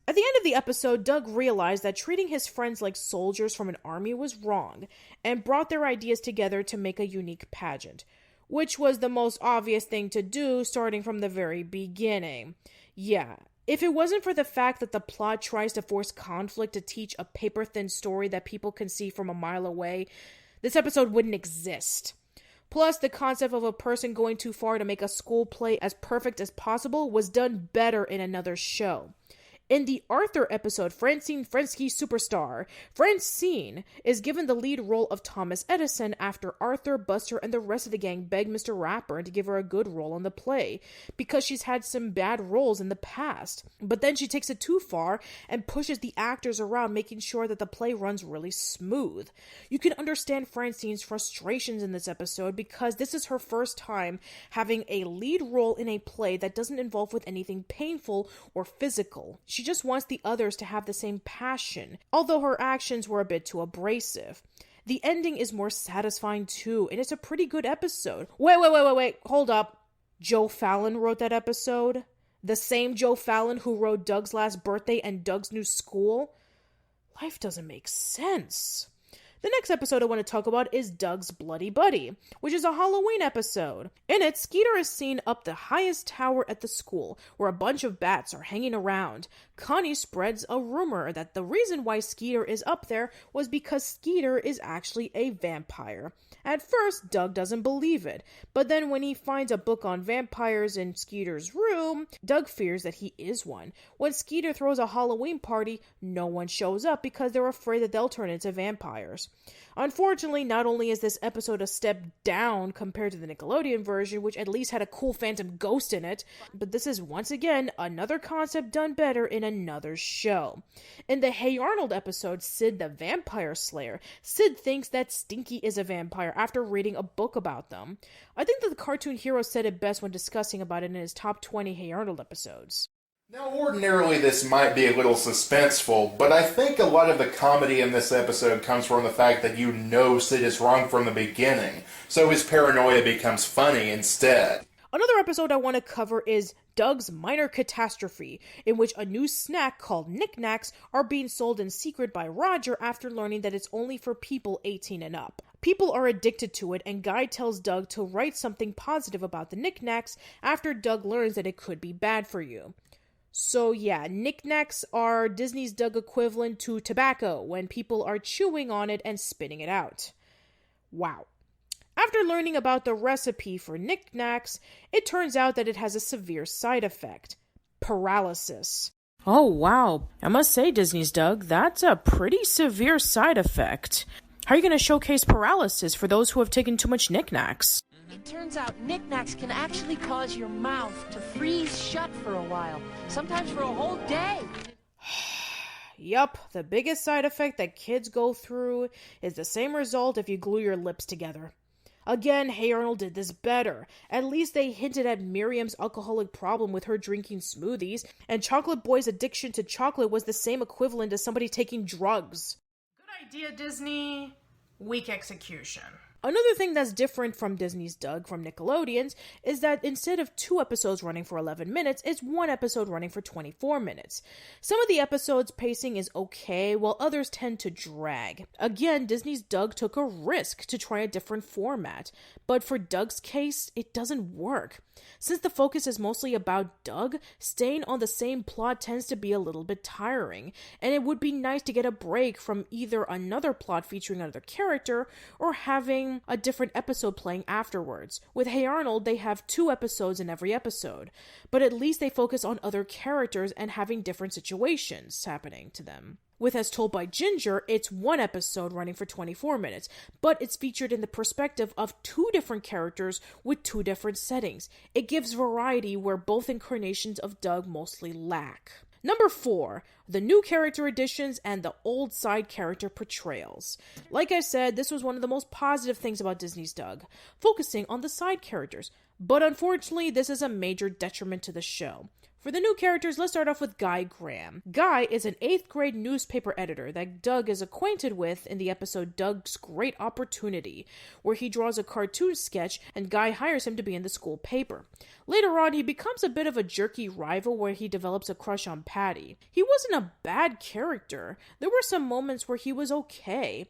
At the end of the episode, Doug realized that treating his friends like soldiers from an army was wrong, and brought their ideas together to make a unique pageant, which was the most obvious thing to do starting from the very beginning. Yeah. If it wasn't for the fact that the plot tries to force conflict to teach a paper-thin story that people can see from a mile away, this episode wouldn't exist. Plus, the concept of a person going too far to make a school play as perfect as possible was done better in another show. In the Arthur episode, Francine Frensky Superstar, Francine is given the lead role of Thomas Edison after Arthur, Buster, and the rest of the gang beg Mr. Rapper to give her a good role in the play, because she's had some bad roles in the past. But then she takes it too far and pushes the actors around, making sure that the play runs really smooth. You can understand Francine's frustrations in this episode because this is her first time having a lead role in a play that doesn't involve with anything painful or physical. She just wants the others to have the same passion, although her actions were a bit too abrasive. The ending is more satisfying too, and it's a pretty good episode. Wait, hold up. Joe Fallon wrote that episode? The same Joe Fallon who wrote Doug's Last Birthday and Doug's New School? Life doesn't make sense. The next episode I want to talk about is Doug's Bloody Buddy, which is a Halloween episode. In it, Skeeter is seen up the highest tower at the school, where a bunch of bats are hanging around. Connie spreads a rumor that the reason why Skeeter is up there was because Skeeter is actually a vampire. At first, Doug doesn't believe it, but then when he finds a book on vampires in Skeeter's room, Doug fears that he is one. When Skeeter throws a Halloween party, no one shows up because they're afraid that they'll turn into vampires. Unfortunately, not only is this episode a step down compared to the Nickelodeon version, which at least had a cool phantom ghost in it, but this is once again another concept done better in another show. In the Hey Arnold episode, Sid the Vampire Slayer, Sid thinks that Stinky is a vampire after reading a book about them. I think that the cartoon hero said it best when discussing about it in his top 20 Hey Arnold episodes. Now, ordinarily this might be a little suspenseful, but I think a lot of the comedy in this episode comes from the fact that you know Sid is wrong from the beginning, so his paranoia becomes funny instead. Another episode I want to cover is Doug's Minor Catastrophe, in which a new snack called Knickknacks are being sold in secret by Roger after learning that it's only for people 18 and up. People are addicted to it, and Guy tells Doug to write something positive about the Knickknacks after Doug learns that it could be bad for you. So yeah, knickknacks are Disney's Doug equivalent to tobacco when people are chewing on it and spitting it out. Wow. After learning about the recipe for knickknacks, it turns out that it has a severe side effect: paralysis. Oh wow, I must say, Disney's Doug, that's a pretty severe side effect. How are you going to showcase paralysis for those who have taken too much knickknacks? It turns out knickknacks can actually cause your mouth to freeze shut for a while, sometimes for a whole day. Yup, the biggest side effect that kids go through is the same result if you glue your lips together. Again, Hey Arnold did this better. At least they hinted at Miriam's alcoholic problem with her drinking smoothies, and Chocolate Boy's addiction to chocolate was the same equivalent as somebody taking drugs. Good idea, Disney. Weak execution. Another thing that's different from Disney's Doug from Nickelodeon's is that instead of 2 episodes running for 11 minutes, it's 1 episode running for 24 minutes. Some of the episodes' pacing is okay, while others tend to drag. Again, Disney's Doug took a risk to try a different format, but for Doug's case, it doesn't work. Since the focus is mostly about Doug, staying on the same plot tends to be a little bit tiring, and it would be nice to get a break from either another plot featuring another character or having a different episode playing afterwards. With Hey Arnold, they have 2 episodes in every episode, but at least they focus on other characters and having different situations happening to them. With As Told by Ginger, it's 1 episode running for 24 minutes, but it's featured in the perspective of 2 different characters with 2 different settings. It gives variety where both incarnations of Doug mostly lack. Number 4, the new character additions and the old side character portrayals. Like I said, this was one of the most positive things about Disney's Doug, focusing on the side characters. But unfortunately, this is a major detriment to the show. For the new characters, let's start off with Guy Graham. Guy is an 8th grade newspaper editor that Doug is acquainted with in the episode Doug's Great Opportunity, where he draws a cartoon sketch and Guy hires him to be in the school paper. Later on, he becomes a bit of a jerky rival where he develops a crush on Patty. He wasn't a bad character. There were some moments where he was okay.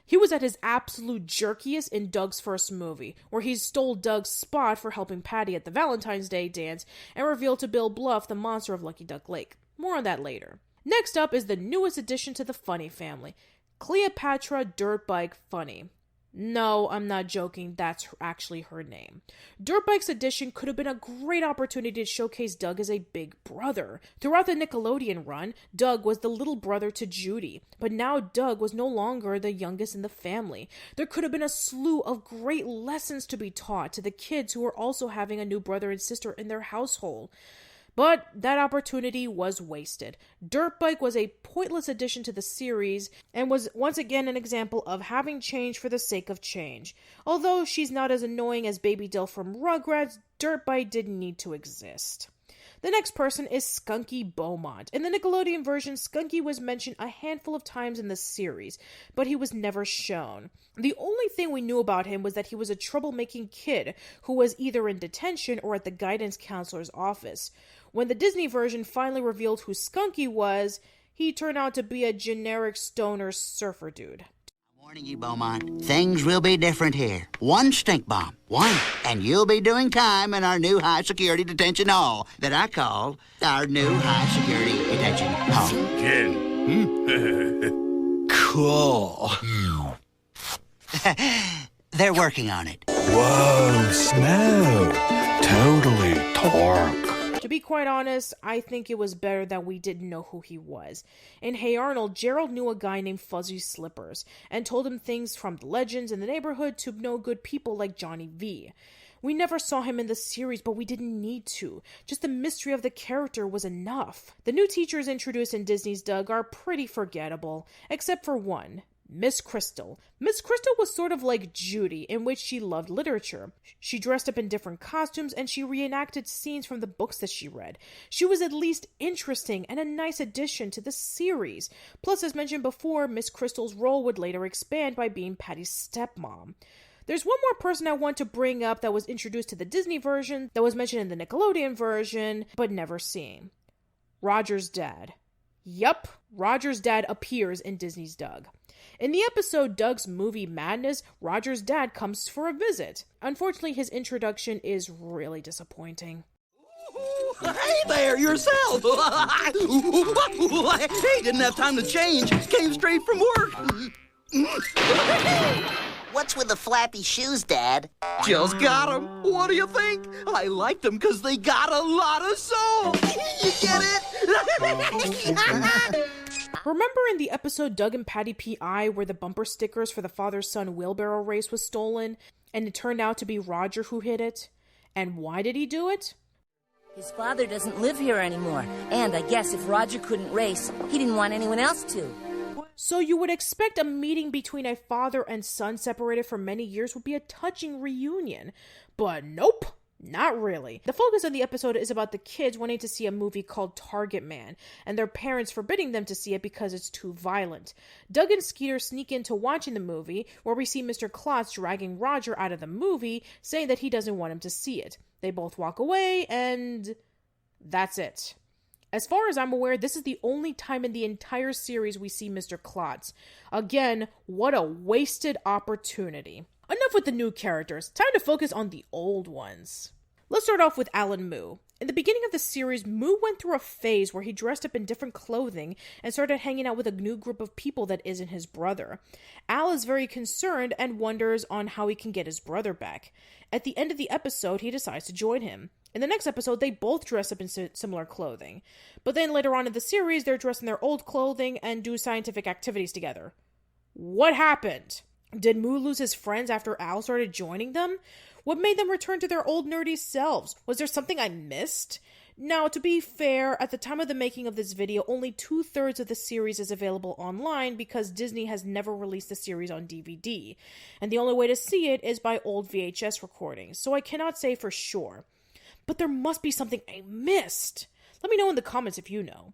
He was at his absolute jerkiest in Doug's first movie, where he stole Doug's spot for helping Patty at the Valentine's Day dance and revealed to Bill Bluff the monster of Lucky Duck Lake. More on that later. Next up is the newest addition to the Funny family, Cleopatra Dirtbike Funny. No, I'm not joking, that's actually her name. Dirtbike's addition could have been a great opportunity to showcase Doug as a big brother. Throughout the Nickelodeon run, Doug was the little brother to Judy, but now Doug was no longer the youngest in the family. There could have been a slew of great lessons to be taught to the kids who were also having a new brother and sister in their household. But that opportunity was wasted. Dirtbike was a pointless addition to the series and was once again an example of having change for the sake of change. Although she's not as annoying as Baby Dill from Rugrats, Dirtbike didn't need to exist. The next person is Skunky Beaumont. In the Nickelodeon version, Skunky was mentioned a handful of times in the series, but he was never shown. The only thing we knew about him was that he was a troublemaking kid who was either in detention or at the guidance counselor's office. When the Disney version finally revealed who Skunky was, he turned out to be a generic stoner surfer dude. Warning you, Beaumont, things will be different here. 1 stink bomb, 1, and you'll be doing time in our new high-security detention hall that I call our new high-security detention hall. Cool. They're working on it. Whoa, snow. Totally torque. To be quite honest, I think it was better that we didn't know who he was. In Hey Arnold, Gerald knew a guy named Fuzzy Slippers and told him things from the legends in the neighborhood to know good people like Johnny V. We never saw him in the series, but we didn't need to. Just the mystery of the character was enough. The new teachers introduced in Disney's Doug are pretty forgettable, except for one. Miss Crystal. Miss Crystal was sort of like Judy, in which she loved literature. She dressed up in different costumes and she reenacted scenes from the books that she read. She was at least interesting and a nice addition to the series. Plus, as mentioned before, Miss Crystal's role would later expand by being Patty's stepmom. There's one more person I want to bring up that was introduced to the Disney version, that was mentioned in the Nickelodeon version, but never seen. Roger's dad. Yup, Roger's dad appears in Disney's Doug. In the episode Doug's Movie Madness, Roger's dad comes for a visit. Unfortunately, his introduction is really disappointing. Hey there, yourself! Hey, didn't have time to change. Came straight from work. What's with the flappy shoes, Dad? Just got them. What do you think? I like them because they got a lot of soul. You get it? Remember in the episode Doug and Patty P.I. where the bumper stickers for the father-son wheelbarrow race was stolen, and it turned out to be Roger who hid it? And why did he do it? His father doesn't live here anymore, and I guess if Roger couldn't race, he didn't want anyone else to. So you would expect a meeting between a father and son separated for many years would be a touching reunion. But nope, not really. The focus of the episode is about the kids wanting to see a movie called Target Man, and their parents forbidding them to see it because it's too violent. Doug and Skeeter sneak into watching the movie, where we see Mr. Klotz dragging Roger out of the movie, saying that he doesn't want him to see it. They both walk away, and that's it. As far as I'm aware, this is the only time in the entire series we see Mr. Klotz. Again, what a wasted opportunity. Enough with the new characters, time to focus on the old ones. Let's start off with Alan Moo. In the beginning of the series, Moo went through a phase where he dressed up in different clothing and started hanging out with a new group of people that isn't his brother. Al is very concerned and wonders on how he can get his brother back. At the end of the episode, he decides to join him. In the next episode, they both dress up in similar clothing. But then later on in the series, they're dressed in their old clothing and do scientific activities together. What happened? Did Moo lose his friends after Al started joining them? What made them return to their old nerdy selves? Was there something I missed? Now, to be fair, at the time of the making of this video, only 2/3 of the series is available online because Disney has never released the series on DVD. And the only way to see it is by old VHS recordings, so I cannot say for sure. But there must be something I missed. Let me know in the comments if you know.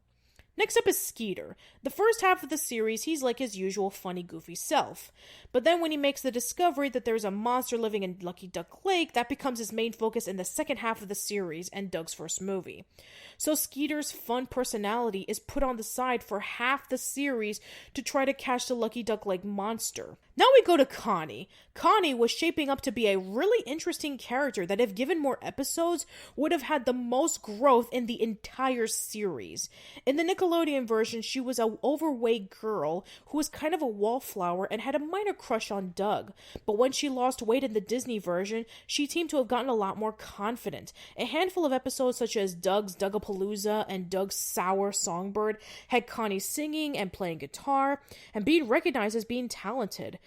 Next up is Skeeter. The first half of the series, he's like his usual funny, goofy self. But then when he makes the discovery that there's a monster living in Lucky Duck Lake, that becomes his main focus in the second half of the series and Doug's first movie. So Skeeter's fun personality is put on the side for half the series to try to catch the Lucky Duck Lake monster. Now we go to Connie. Connie was shaping up to be a really interesting character that, if given more episodes, would have had the most growth in the entire series. In the Nickelodeon version, she was an overweight girl who was kind of a wallflower and had a minor crush on Doug. But when she lost weight in the Disney version, she seemed to have gotten a lot more confident. A handful of episodes such as Doug's Dougapalooza and Doug's Sour Songbird had Connie singing and playing guitar and being recognized as being talented.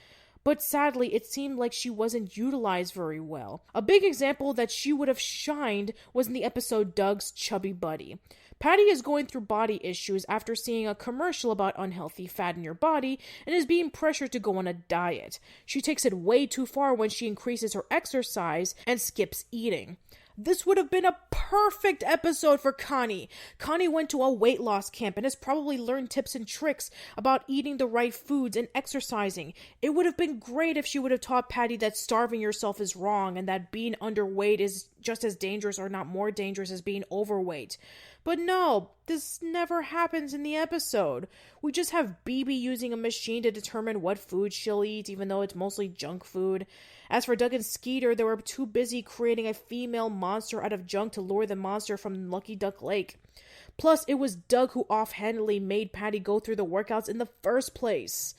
But sadly, it seemed like she wasn't utilized very well. A big example that she would have shined was in the episode Doug's Chubby Buddy. Patty is going through body issues after seeing a commercial about unhealthy fat in your body and is being pressured to go on a diet. She takes it way too far when she increases her exercise and skips eating. This would have been a perfect episode for Connie. Connie went to a weight loss camp and has probably learned tips and tricks about eating the right foods and exercising. It would have been great if she would have taught Patty that starving yourself is wrong and that being underweight is just as dangerous or not more dangerous as being overweight. But no, this never happens in the episode. We just have BB using a machine to determine what food she'll eat, even though it's mostly junk food. As for Doug and Skeeter, they were too busy creating a female monster out of junk to lure the monster from Lucky Duck Lake. Plus, it was Doug who offhandedly made Patty go through the workouts in the first place.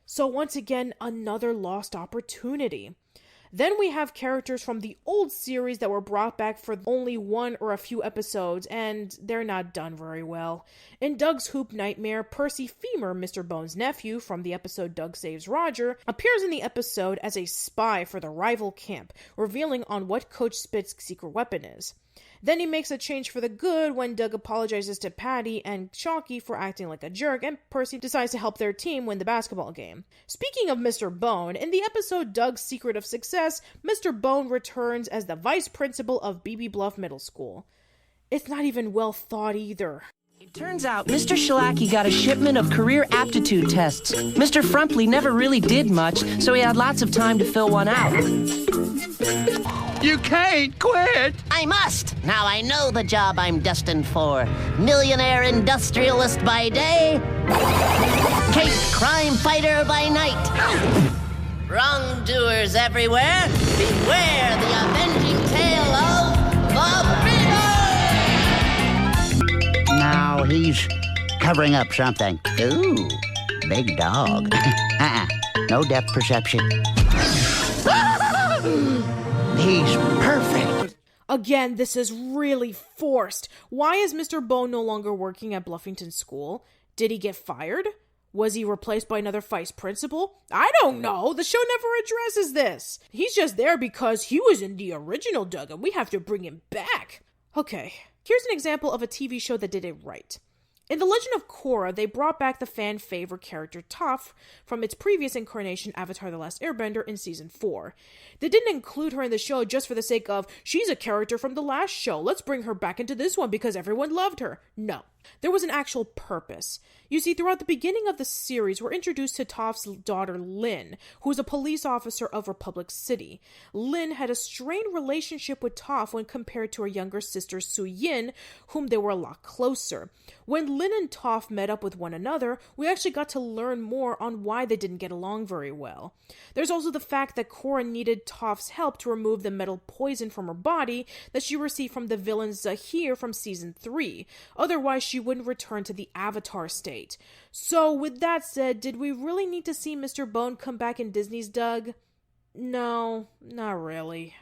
So once again, another lost opportunity. Then we have characters from the old series that were brought back for only one or a few episodes, and they're not done very well. In Doug's Hoop Nightmare, Percy Femur, Mr. Bones' nephew from the episode Doug Saves Roger, appears in the episode as a spy for the rival camp, revealing on what Coach Spit's secret weapon is. Then he makes a change for the good when Doug apologizes to Patty and Chalky for acting like a jerk, and Percy decides to help their team win the basketball game. Speaking of Mr. Bone, in the episode Doug's Secret of Success, Mr. Bone returns as the vice principal of BB Bluff Middle School. It's not even well thought either. It turns out Mr. Shalacky got a shipment of career aptitude tests. Mr. Frumpley never really did much, so he had lots of time to fill one out. You can't quit! I must! Now I know the job I'm destined for. Millionaire industrialist by day, Cape crime fighter by night. Wrongdoers everywhere, beware the avenging tale of the Beaver! Now he's covering up something. Ooh, big dog. No depth perception. He's perfect. Again, this is really forced. Why is Mr. Bone no longer working at Bluffington School? Did he get fired? Was he replaced by another vice principal? I don't know. The show never addresses this. He's just there because he was in the original Doug and we have to bring him back. Okay, here's an example of a TV show that did it right. In The Legend of Korra, they brought back the fan favorite character Toph from its previous incarnation, Avatar The Last Airbender, in Season 4. They didn't include her in the show just for the sake of, she's a character from the last show, let's bring her back into this one because everyone loved her. No. There was an actual purpose. You see, throughout the beginning of the series, we're introduced to Toph's daughter, Lynn, who is a police officer of Republic City. Lynn had a strained relationship with Toph when compared to her younger sister, Su-Yin, whom they were a lot closer. When Lynn and Toph met up with one another, we actually got to learn more on why they didn't get along very well. There's also the fact that Korra needed Toph's help to remove the metal poison from her body that she received from the villain Zahir from Season 3. Otherwise, she wouldn't return to the Avatar state. So, with that said, did we really need to see Mr. Bone come back in Disney's Doug? No, not really.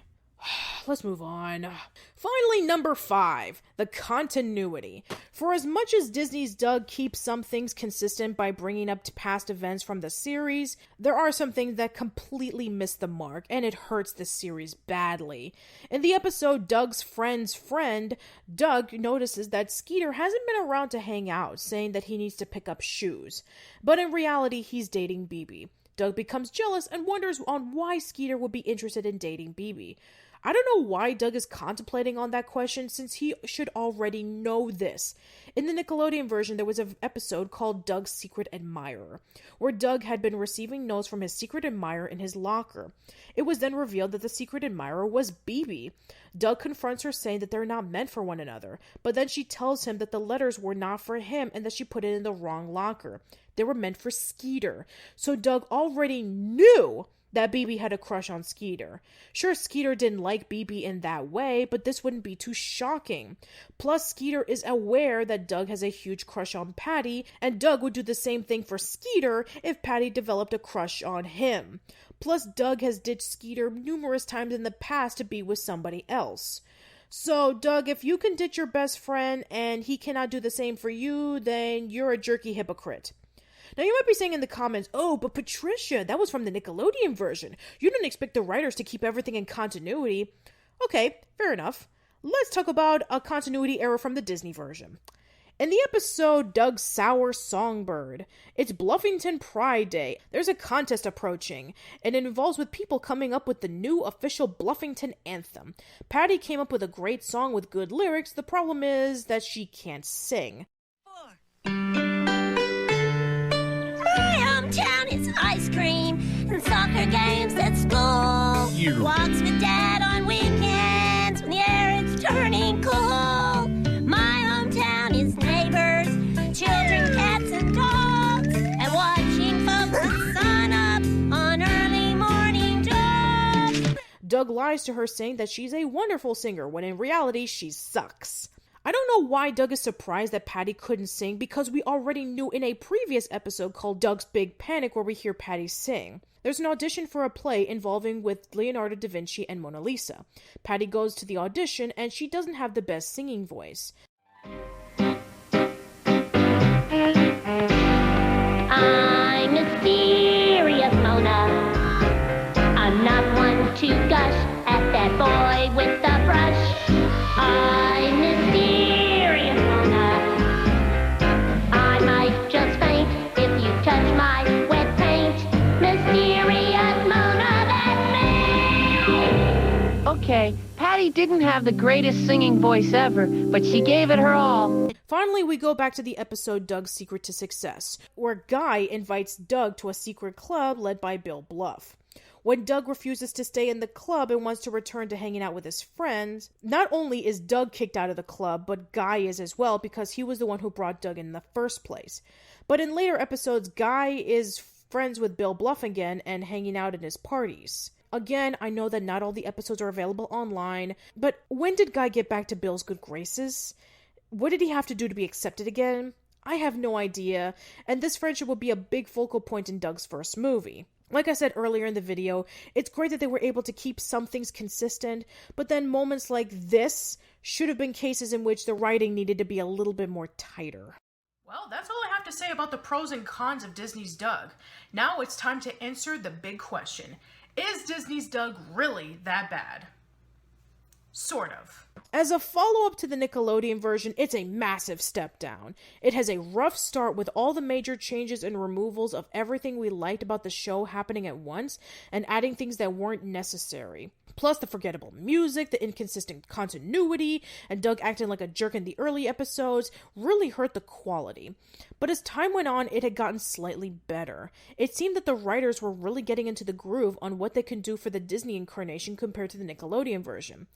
Let's move on. Finally, number 5, the continuity. For as much as Disney's Doug keeps some things consistent by bringing up past events from the series, there are some things that completely miss the mark, and it hurts the series badly. In the episode Doug's Friend's Friend, Doug notices that Skeeter hasn't been around to hang out, saying that he needs to pick up shoes. But in reality, he's dating BB. Doug becomes jealous and wonders on why Skeeter would be interested in dating BB. I don't know why Doug is contemplating on that question since he should already know this. In the Nickelodeon version, there was an episode called Doug's Secret Admirer, where Doug had been receiving notes from his secret admirer in his locker. It was then revealed that the secret admirer was BB. Doug confronts her saying that they're not meant for one another, but then she tells him that the letters were not for him and that she put it in the wrong locker. They were meant for Skeeter. So Doug already knew that BB had a crush on Skeeter. Sure, Skeeter didn't like BB in that way, but this wouldn't be too shocking. Plus, Skeeter is aware that Doug has a huge crush on Patty, and Doug would do the same thing for Skeeter if Patty developed a crush on him. Plus, Doug has ditched Skeeter numerous times in the past to be with somebody else. So, Doug, if you can ditch your best friend and he cannot do the same for you, then you're a jerky hypocrite. Now, you might be saying in the comments, oh, but Patricia, that was from the Nickelodeon version. You didn't expect the writers to keep everything in continuity. Okay, fair enough. Let's talk about a continuity error from the Disney version. In the episode Doug's Sour Songbird, it's Bluffington Pride Day. There's a contest approaching, and it involves with people coming up with the new official Bluffington anthem. Patty came up with a great song with good lyrics. The problem is that she can't sing. Hometown is ice cream and soccer games at school. Walks with Dad on weekends when the air is turning cool. My hometown is neighbors, children, cats, and dogs, and watching folks with sun up on early morning jogs. Doug lies to her saying that she's a wonderful singer when in reality she sucks. I don't know why Doug is surprised that Patty couldn't sing because we already knew in a previous episode called Doug's Big Panic where we hear Patty sing. There's an audition for a play involving with Leonardo da Vinci and Mona Lisa. Patty goes to the audition and she doesn't have the best singing voice. I'm mysterious Mona. I'm not one to gush at that boy with the brush. I'm mysterious Mona. I might just faint if you touch my wet paint. Mysterious Mona, that's me. Okay, Patty didn't have the greatest singing voice ever, but she gave it her all. Finally, we go back to the episode Doug's Secret to Success, where Guy invites Doug to a secret club led by Bill Bluff. When Doug refuses to stay in the club and wants to return to hanging out with his friends, not only is Doug kicked out of the club, but Guy is as well because he was the one who brought Doug in the first place. But in later episodes, Guy is friends with Bill Bluff again and hanging out at his parties. Again, I know that not all the episodes are available online, but when did Guy get back to Bill's good graces? What did he have to do to be accepted again? I have no idea, and this friendship will be a big focal point in Doug's first movie. Like I said earlier in the video, it's great that they were able to keep some things consistent, but then moments like this should have been cases in which the writing needed to be a little bit more tighter. Well, that's all I have to say about the pros and cons of Disney's Doug. Now it's time to answer the big question. Is Disney's Doug really that bad? Sort of. As a follow-up to the Nickelodeon version, it's a massive step down. It has a rough start with all the major changes and removals of everything we liked about the show happening at once and adding things that weren't necessary. Plus the forgettable music, the inconsistent continuity, and Doug acting like a jerk in the early episodes really hurt the quality. But as time went on, it had gotten slightly better. It seemed that the writers were really getting into the groove on what they could do for the Disney incarnation compared to the Nickelodeon version.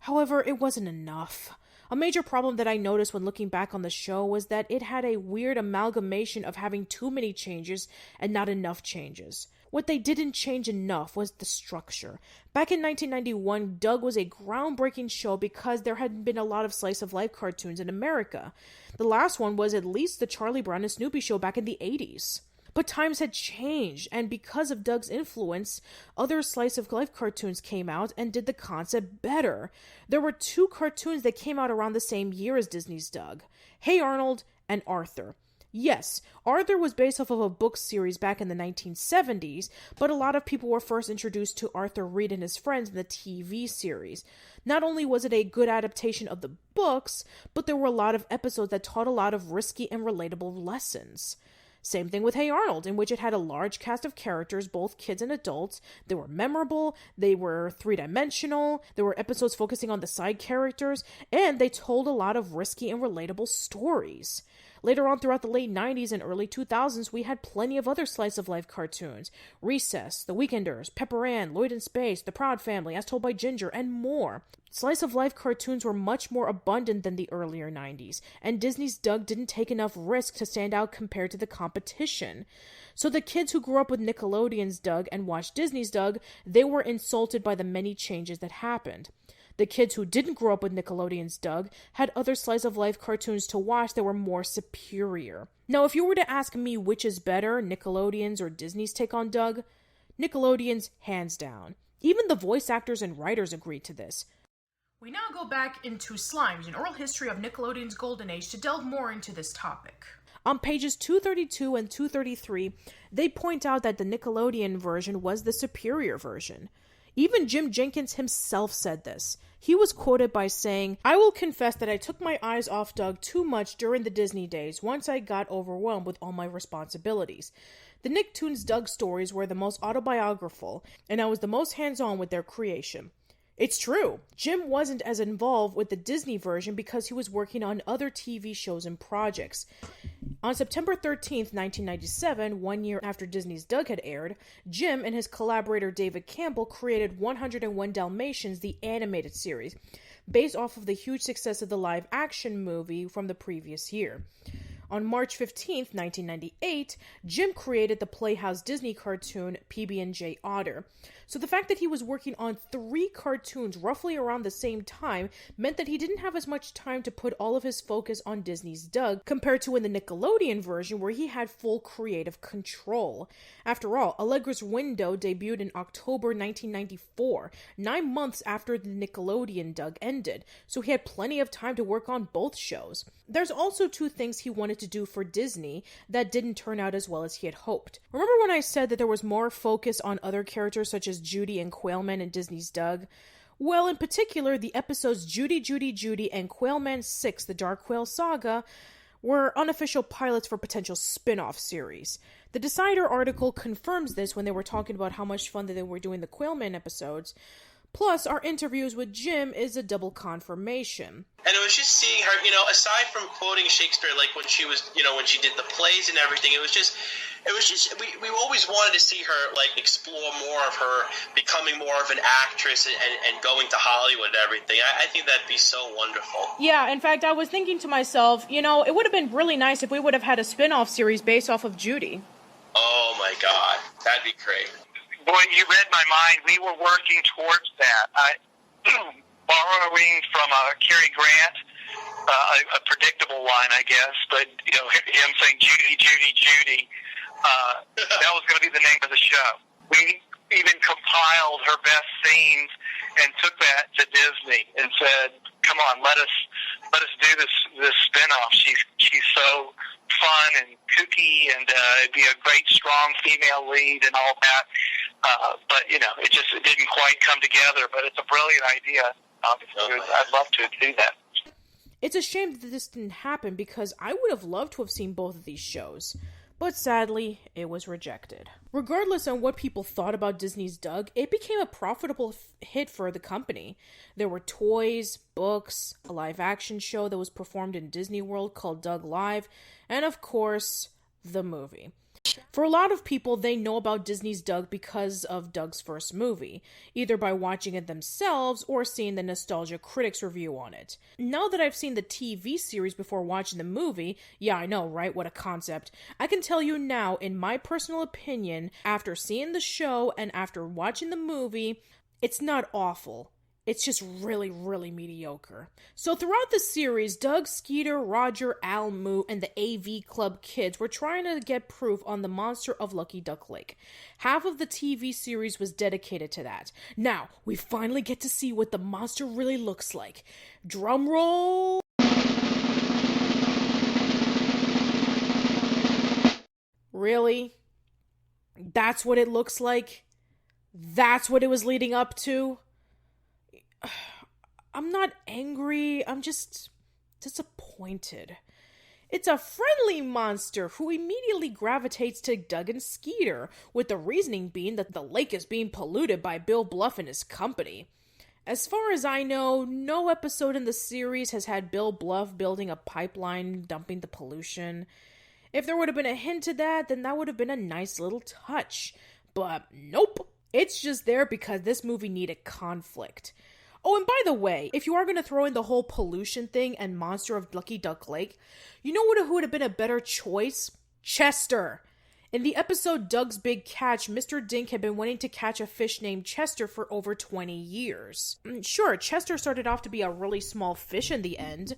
However, it wasn't enough. A major problem that I noticed when looking back on the show was that it had a weird amalgamation of having too many changes and not enough changes. What they didn't change enough was the structure. Back in 1991, Doug was a groundbreaking show because there hadn't been a lot of slice-of-life cartoons in America. The last one was at least the Charlie Brown and Snoopy show back in the 80s. But times had changed, and because of Doug's influence, other slice-of-life cartoons came out and did the concept better. There were two cartoons that came out around the same year as Disney's Doug, Hey Arnold and Arthur. Yes, Arthur was based off of a book series back in the 1970s, but a lot of people were first introduced to Arthur Reed and his friends in the TV series. Not only was it a good adaptation of the books, but there were a lot of episodes that taught a lot of risky and relatable lessons. Same thing with Hey Arnold, in which it had a large cast of characters, both kids and adults. They were memorable, they were three-dimensional, there were episodes focusing on the side characters, and they told a lot of risky and relatable stories. Later on throughout the late 90s and early 2000s, we had plenty of other slice-of-life cartoons. Recess, The Weekenders, Pepper Ann, Lloyd in Space, The Proud Family, As Told by Ginger, and more. Slice-of-life cartoons were much more abundant than the earlier 90s, and Disney's Doug didn't take enough risk to stand out compared to the competition. So the kids who grew up with Nickelodeon's Doug and watched Disney's Doug, they were insulted by the many changes that happened. The kids who didn't grow up with Nickelodeon's Doug had other slice-of-life cartoons to watch that were more superior. Now, if you were to ask me which is better, Nickelodeon's or Disney's take on Doug, Nickelodeon's hands down. Even the voice actors and writers agreed to this. We now go back into Slimes, an oral history of Nickelodeon's golden age, to delve more into this topic. On pages 232 and 233, they point out that the Nickelodeon version was the superior version. Even Jim Jenkins himself said this. He was quoted by saying, "I will confess that I took my eyes off Doug too much during the Disney days once I got overwhelmed with all my responsibilities. The Nicktoons Doug stories were the most autobiographical, and I was the most hands-on with their creation." It's true. Jim wasn't as involved with the Disney version because he was working on other TV shows and projects. On September 13th, 1997, 1 year after Disney's Doug had aired, Jim and his collaborator David Campbell created 101 Dalmatians, the animated series, based off of the huge success of the live-action movie from the previous year. On March 15th, 1998, Jim created the Playhouse Disney cartoon PB&J Otter. So the fact that he was working on 3 cartoons roughly around the same time meant that he didn't have as much time to put all of his focus on Disney's Doug compared to in the Nickelodeon version where he had full creative control. After all, Allegra's Window debuted in October 1994, 9 months after the Nickelodeon Doug ended, so he had plenty of time to work on both shows. There's also 2 things he wanted to do for Disney that didn't turn out as well as he had hoped. Remember when I said that there was more focus on other characters such as Judy and Quailman in Disney's Doug? Well, in particular, the episodes Judy, Judy, Judy, and Quailman 6, The Dark Quail Saga, were unofficial pilots for potential spin-off series. The Decider article confirms this when they were talking about how much fun that they were doing the Quailman episodes. Plus, our interviews with Jim is a double confirmation. And it was just seeing her, aside from quoting Shakespeare, like when she was, when she did the plays and everything, it was just, we always wanted to see her, like, explore more of her becoming more of an actress and going to Hollywood and everything. I think that'd be so wonderful. Yeah, in fact, I was thinking to myself, it would have been really nice if we would have had a spin-off series based off of Judy. Oh, my God. That'd be great. Boy, you read my mind. We were working towards that. Borrowing from Cary Grant, a predictable line, I guess, but him saying Judy, Judy, Judy. That was going to be the name of the show. We even compiled her best scenes and took that to Disney and said, "Come on, let us do this spinoff. She's so fun and kooky, and it'd be a great, strong female lead and all that." But it didn't quite come together. But it's a brilliant idea. Obviously, I'd love to do that. It's a shame that this didn't happen because I would have loved to have seen both of these shows. But sadly, it was rejected. Regardless on what people thought about Disney's Doug, it became a profitable hit for the company. There were toys, books, a live-action show that was performed in Disney World called Doug Live, and of course, the movie. For a lot of people, they know about Disney's Doug because of Doug's first movie, either by watching it themselves or seeing the Nostalgia Critics review on it. Now that I've seen the TV series before watching the movie, yeah, I know, right? What a concept. I can tell you now, in my personal opinion, after seeing the show and after watching the movie, it's not awful. It's just really, really mediocre. So throughout the series, Doug, Skeeter, Roger, Al, Moo, and the AV Club kids were trying to get proof on the monster of Lucky Duck Lake. Half of the TV series was dedicated to that. Now, we finally get to see what the monster really looks like. Drum roll! Really? That's what it looks like? That's what it was leading up to? I'm not angry, I'm just disappointed. It's a friendly monster who immediately gravitates to Doug and Skeeter, with the reasoning being that the lake is being polluted by Bill Bluff and his company. As far as I know, no episode in the series has had Bill Bluff building a pipeline dumping the pollution. If there would have been a hint to that, then that would have been a nice little touch. But nope, it's just there because this movie needed conflict. Oh, and by the way, if you are going to throw in the whole pollution thing and monster of Lucky Duck Lake, you know who would have been a better choice? Chester. In the episode Doug's Big Catch, Mr. Dink had been wanting to catch a fish named Chester for over 20 years. Sure, Chester started off to be a really small fish in the end,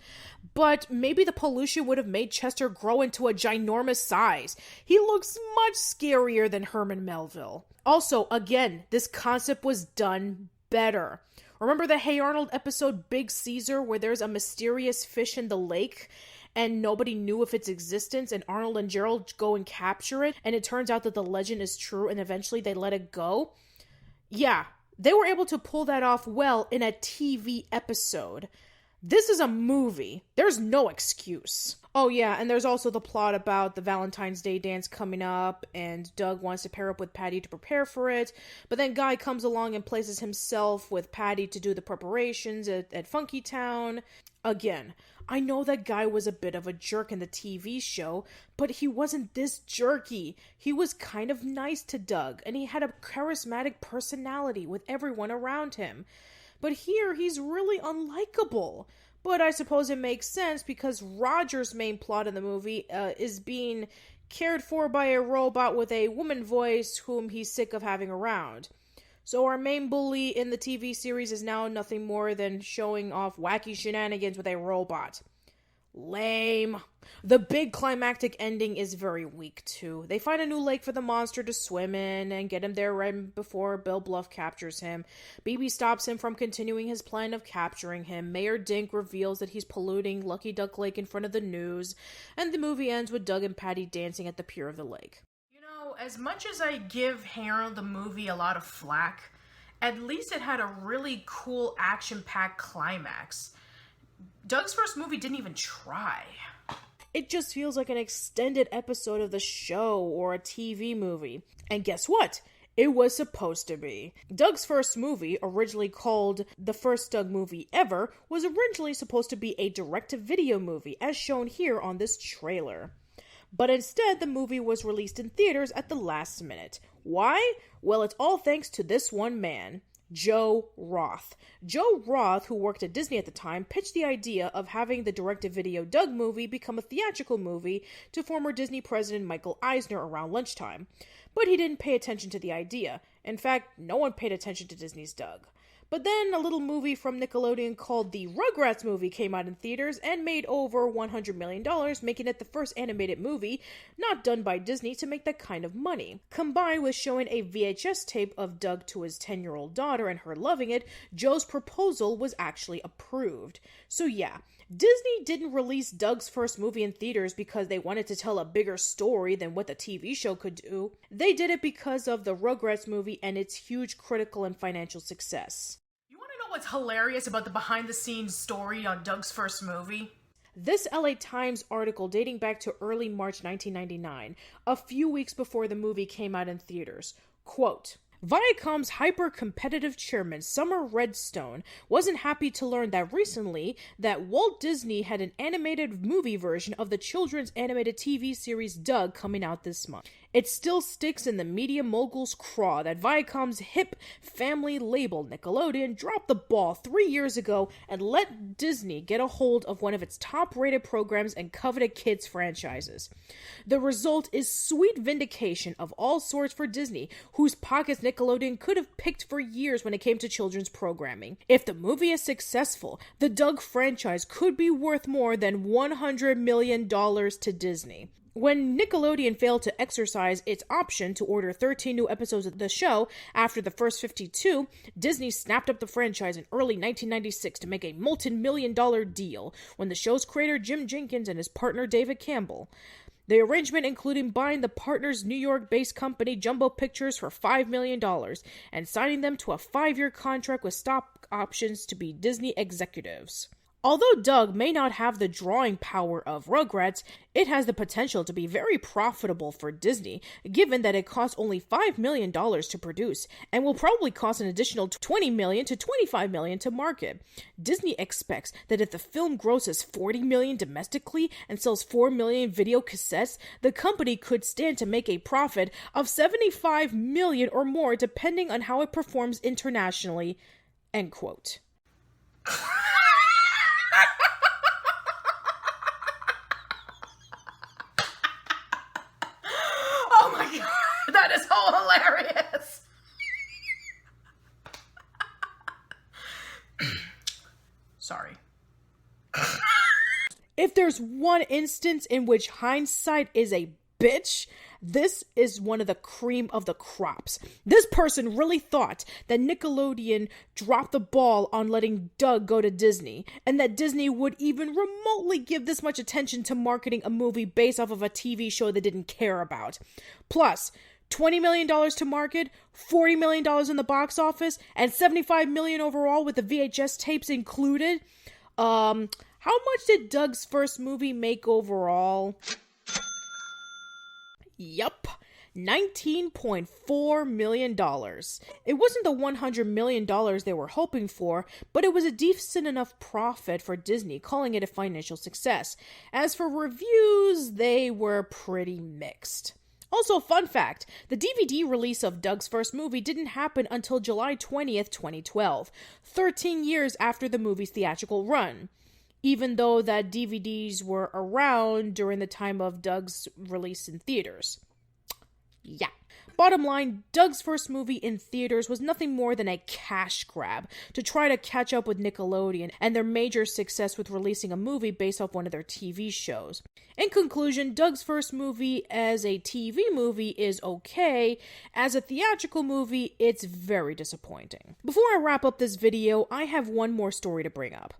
but maybe the pollution would have made Chester grow into a ginormous size. He looks much scarier than Herman Melville. Also, again, this concept was done better. Remember the Hey Arnold episode Big Caesar, where there's a mysterious fish in the lake and nobody knew of its existence, and Arnold and Gerald go and capture it, and it turns out that the legend is true, and eventually they let it go? Yeah, they were able to pull that off well in a TV episode. This is a movie. There's no excuse. Oh yeah, and there's also the plot about the Valentine's Day dance coming up, and Doug wants to pair up with Patty to prepare for it, but then Guy comes along and places himself with Patty to do the preparations at Funky Town. Again, I know that Guy was a bit of a jerk in the TV show, but he wasn't this jerky. He was kind of nice to Doug, and he had a charismatic personality with everyone around him. But here, he's really unlikable. But I suppose it makes sense because Roger's main plot in the movie is being cared for by a robot with a woman voice whom he's sick of having around. So our main bully in the TV series is now nothing more than showing off wacky shenanigans with a robot. Lame. The big climactic ending is very weak, too. They find a new lake for the monster to swim in and get him there right before Bill Bluff captures him. BB stops him from continuing his plan of capturing him. Mayor Dink reveals that he's polluting Lucky Duck Lake in front of the news, and the movie ends with Doug and Patty dancing at the pier of the lake. You know, as much as I give Harold the movie a lot of flack, at least it had a really cool action-packed climax. Doug's first movie didn't even try. It just feels like an extended episode of the show or a TV movie. And guess what? It was supposed to be. Doug's first movie, originally called The First Doug Movie Ever, was originally supposed to be a direct-to-video movie, as shown here on this trailer. But instead, the movie was released in theaters at the last minute. Why? Well, it's all thanks to this one man. Joe Roth. Joe Roth, who worked at Disney at the time, pitched the idea of having the direct-to-video Doug movie become a theatrical movie to former Disney president Michael Eisner around lunchtime. But he didn't pay attention to the idea. In fact, no one paid attention to Disney's Doug. But then a little movie from Nickelodeon called The Rugrats Movie came out in theaters and made over $100 million, making it the first animated movie not done by Disney to make that kind of money. Combined with showing a VHS tape of Doug to his 10-year-old daughter and her loving it, Joe's proposal was actually approved. So yeah, Disney didn't release Doug's first movie in theaters because they wanted to tell a bigger story than what the TV show could do. They did it because of the Rugrats movie and its huge critical and financial success. You want to know what's hilarious about the behind-the-scenes story on Doug's first movie? This LA Times article dating back to early March 1999, a few weeks before the movie came out in theaters, quote, Viacom's hyper-competitive chairman, Summer Redstone, wasn't happy to learn that recently that Walt Disney had an animated movie version of the children's animated TV series Doug coming out this month. It still sticks in the media mogul's craw that Viacom's hip family label Nickelodeon dropped the ball 3 years ago and let Disney get a hold of one of its top-rated programs and coveted kids franchises. The result is sweet vindication of all sorts for Disney, whose pockets Nickelodeon could have picked for years when it came to children's programming. If the movie is successful, the Doug franchise could be worth more than $100 million to Disney. When Nickelodeon failed to exercise its option to order 13 new episodes of the show after the first 52, Disney snapped up the franchise in early 1996 to make a multi-million-dollar deal when the show's creator Jim Jenkins and his partner David Campbell. The arrangement included buying the partners' New York-based company Jumbo Pictures for $5 million and signing them to a 5-year contract with stock options to be Disney executives. Although Doug may not have the drawing power of Rugrats, it has the potential to be very profitable for Disney, given that it costs only $5 million to produce, and will probably cost an additional $20 million to $25 million to market. Disney expects that if the film grosses $40 million domestically and sells 4 million video cassettes, the company could stand to make a profit of $75 million or more depending on how it performs internationally. End quote. Oh my god, that is so hilarious. Sorry. If there's one instance in which hindsight is a bitch, this is one of the cream of the crops. This person really thought that Nickelodeon dropped the ball on letting Doug go to Disney, and that Disney would even remotely give this much attention to marketing a movie based off of a TV show they didn't care about. Plus, $20 million to market, $40 million in the box office, and $75 million overall with the VHS tapes included. How much did Doug's first movie make overall? Yup, $19.4 million. It wasn't the $100 million they were hoping for, but it was a decent enough profit for Disney, calling it a financial success. As for reviews, they were pretty mixed. Also, fun fact, the DVD release of Doug's first movie didn't happen until July 20th, 2012, 13 years after the movie's theatrical run. even though that DVDs were around during the time of Doug's release in theaters. Yeah. Bottom line, Doug's first movie in theaters was nothing more than a cash grab to try to catch up with Nickelodeon and their major success with releasing a movie based off one of their TV shows. In conclusion, Doug's first movie as a TV movie is okay. As a theatrical movie, it's very disappointing. Before I wrap up this video, I have one more story to bring up.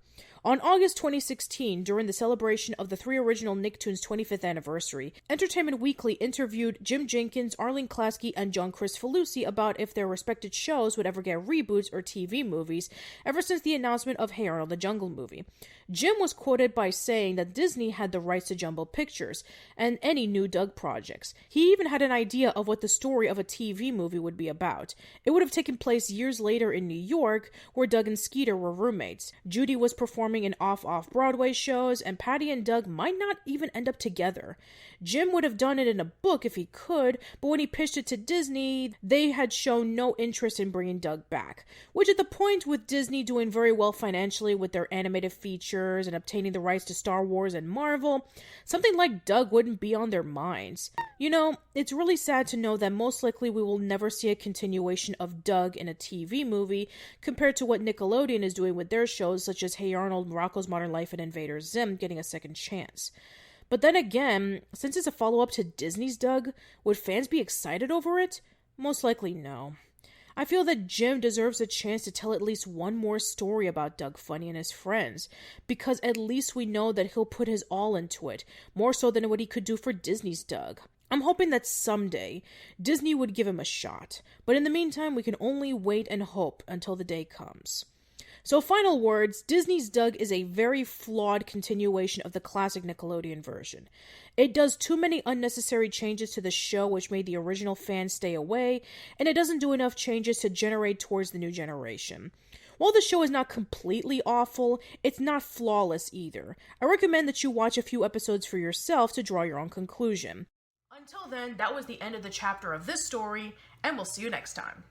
On August 2016, during the celebration of the 3 original Nicktoons' 25th anniversary, Entertainment Weekly interviewed Jim Jenkins, Arlene Klasky, and John Kricfalusi about if their respected shows would ever get reboots or TV movies ever since the announcement of Hey Arnold the Jungle movie. Jim was quoted by saying that Disney had the rights to Jumbo Pictures and any new Doug projects. He even had an idea of what the story of a TV movie would be about. It would have taken place years later in New York, where Doug and Skeeter were roommates. Judy was performing in off-Broadway shows, and Patty and Doug might not even end up together. Jim would have done it in a book if he could, but when he pitched it to Disney, they had shown no interest in bringing Doug back. Which at the point with Disney doing very well financially with their animated features and obtaining the rights to Star Wars and Marvel, something like Doug wouldn't be on their minds. You know, it's really sad to know that most likely we will never see a continuation of Doug in a TV movie compared to what Nickelodeon is doing with their shows such as Hey Arnold, Rocko's Modern Life, and Invader Zim getting a second chance. But then again, since it's a follow-up to Disney's Doug, would fans be excited over it? Most likely no. I feel that Jim deserves a chance to tell at least one more story about Doug Funny and his friends, because at least we know that he'll put his all into it, more so than what he could do for Disney's Doug. I'm hoping that someday Disney would give him a shot, but in the meantime we can only wait and hope until the day comes. So final words, Disney's Doug is a very flawed continuation of the classic Nickelodeon version. It does too many unnecessary changes to the show which made the original fans stay away, and it doesn't do enough changes to generate towards the new generation. While the show is not completely awful, it's not flawless either. I recommend that you watch a few episodes for yourself to draw your own conclusion. Until then, that was the end of the chapter of this story, and we'll see you next time.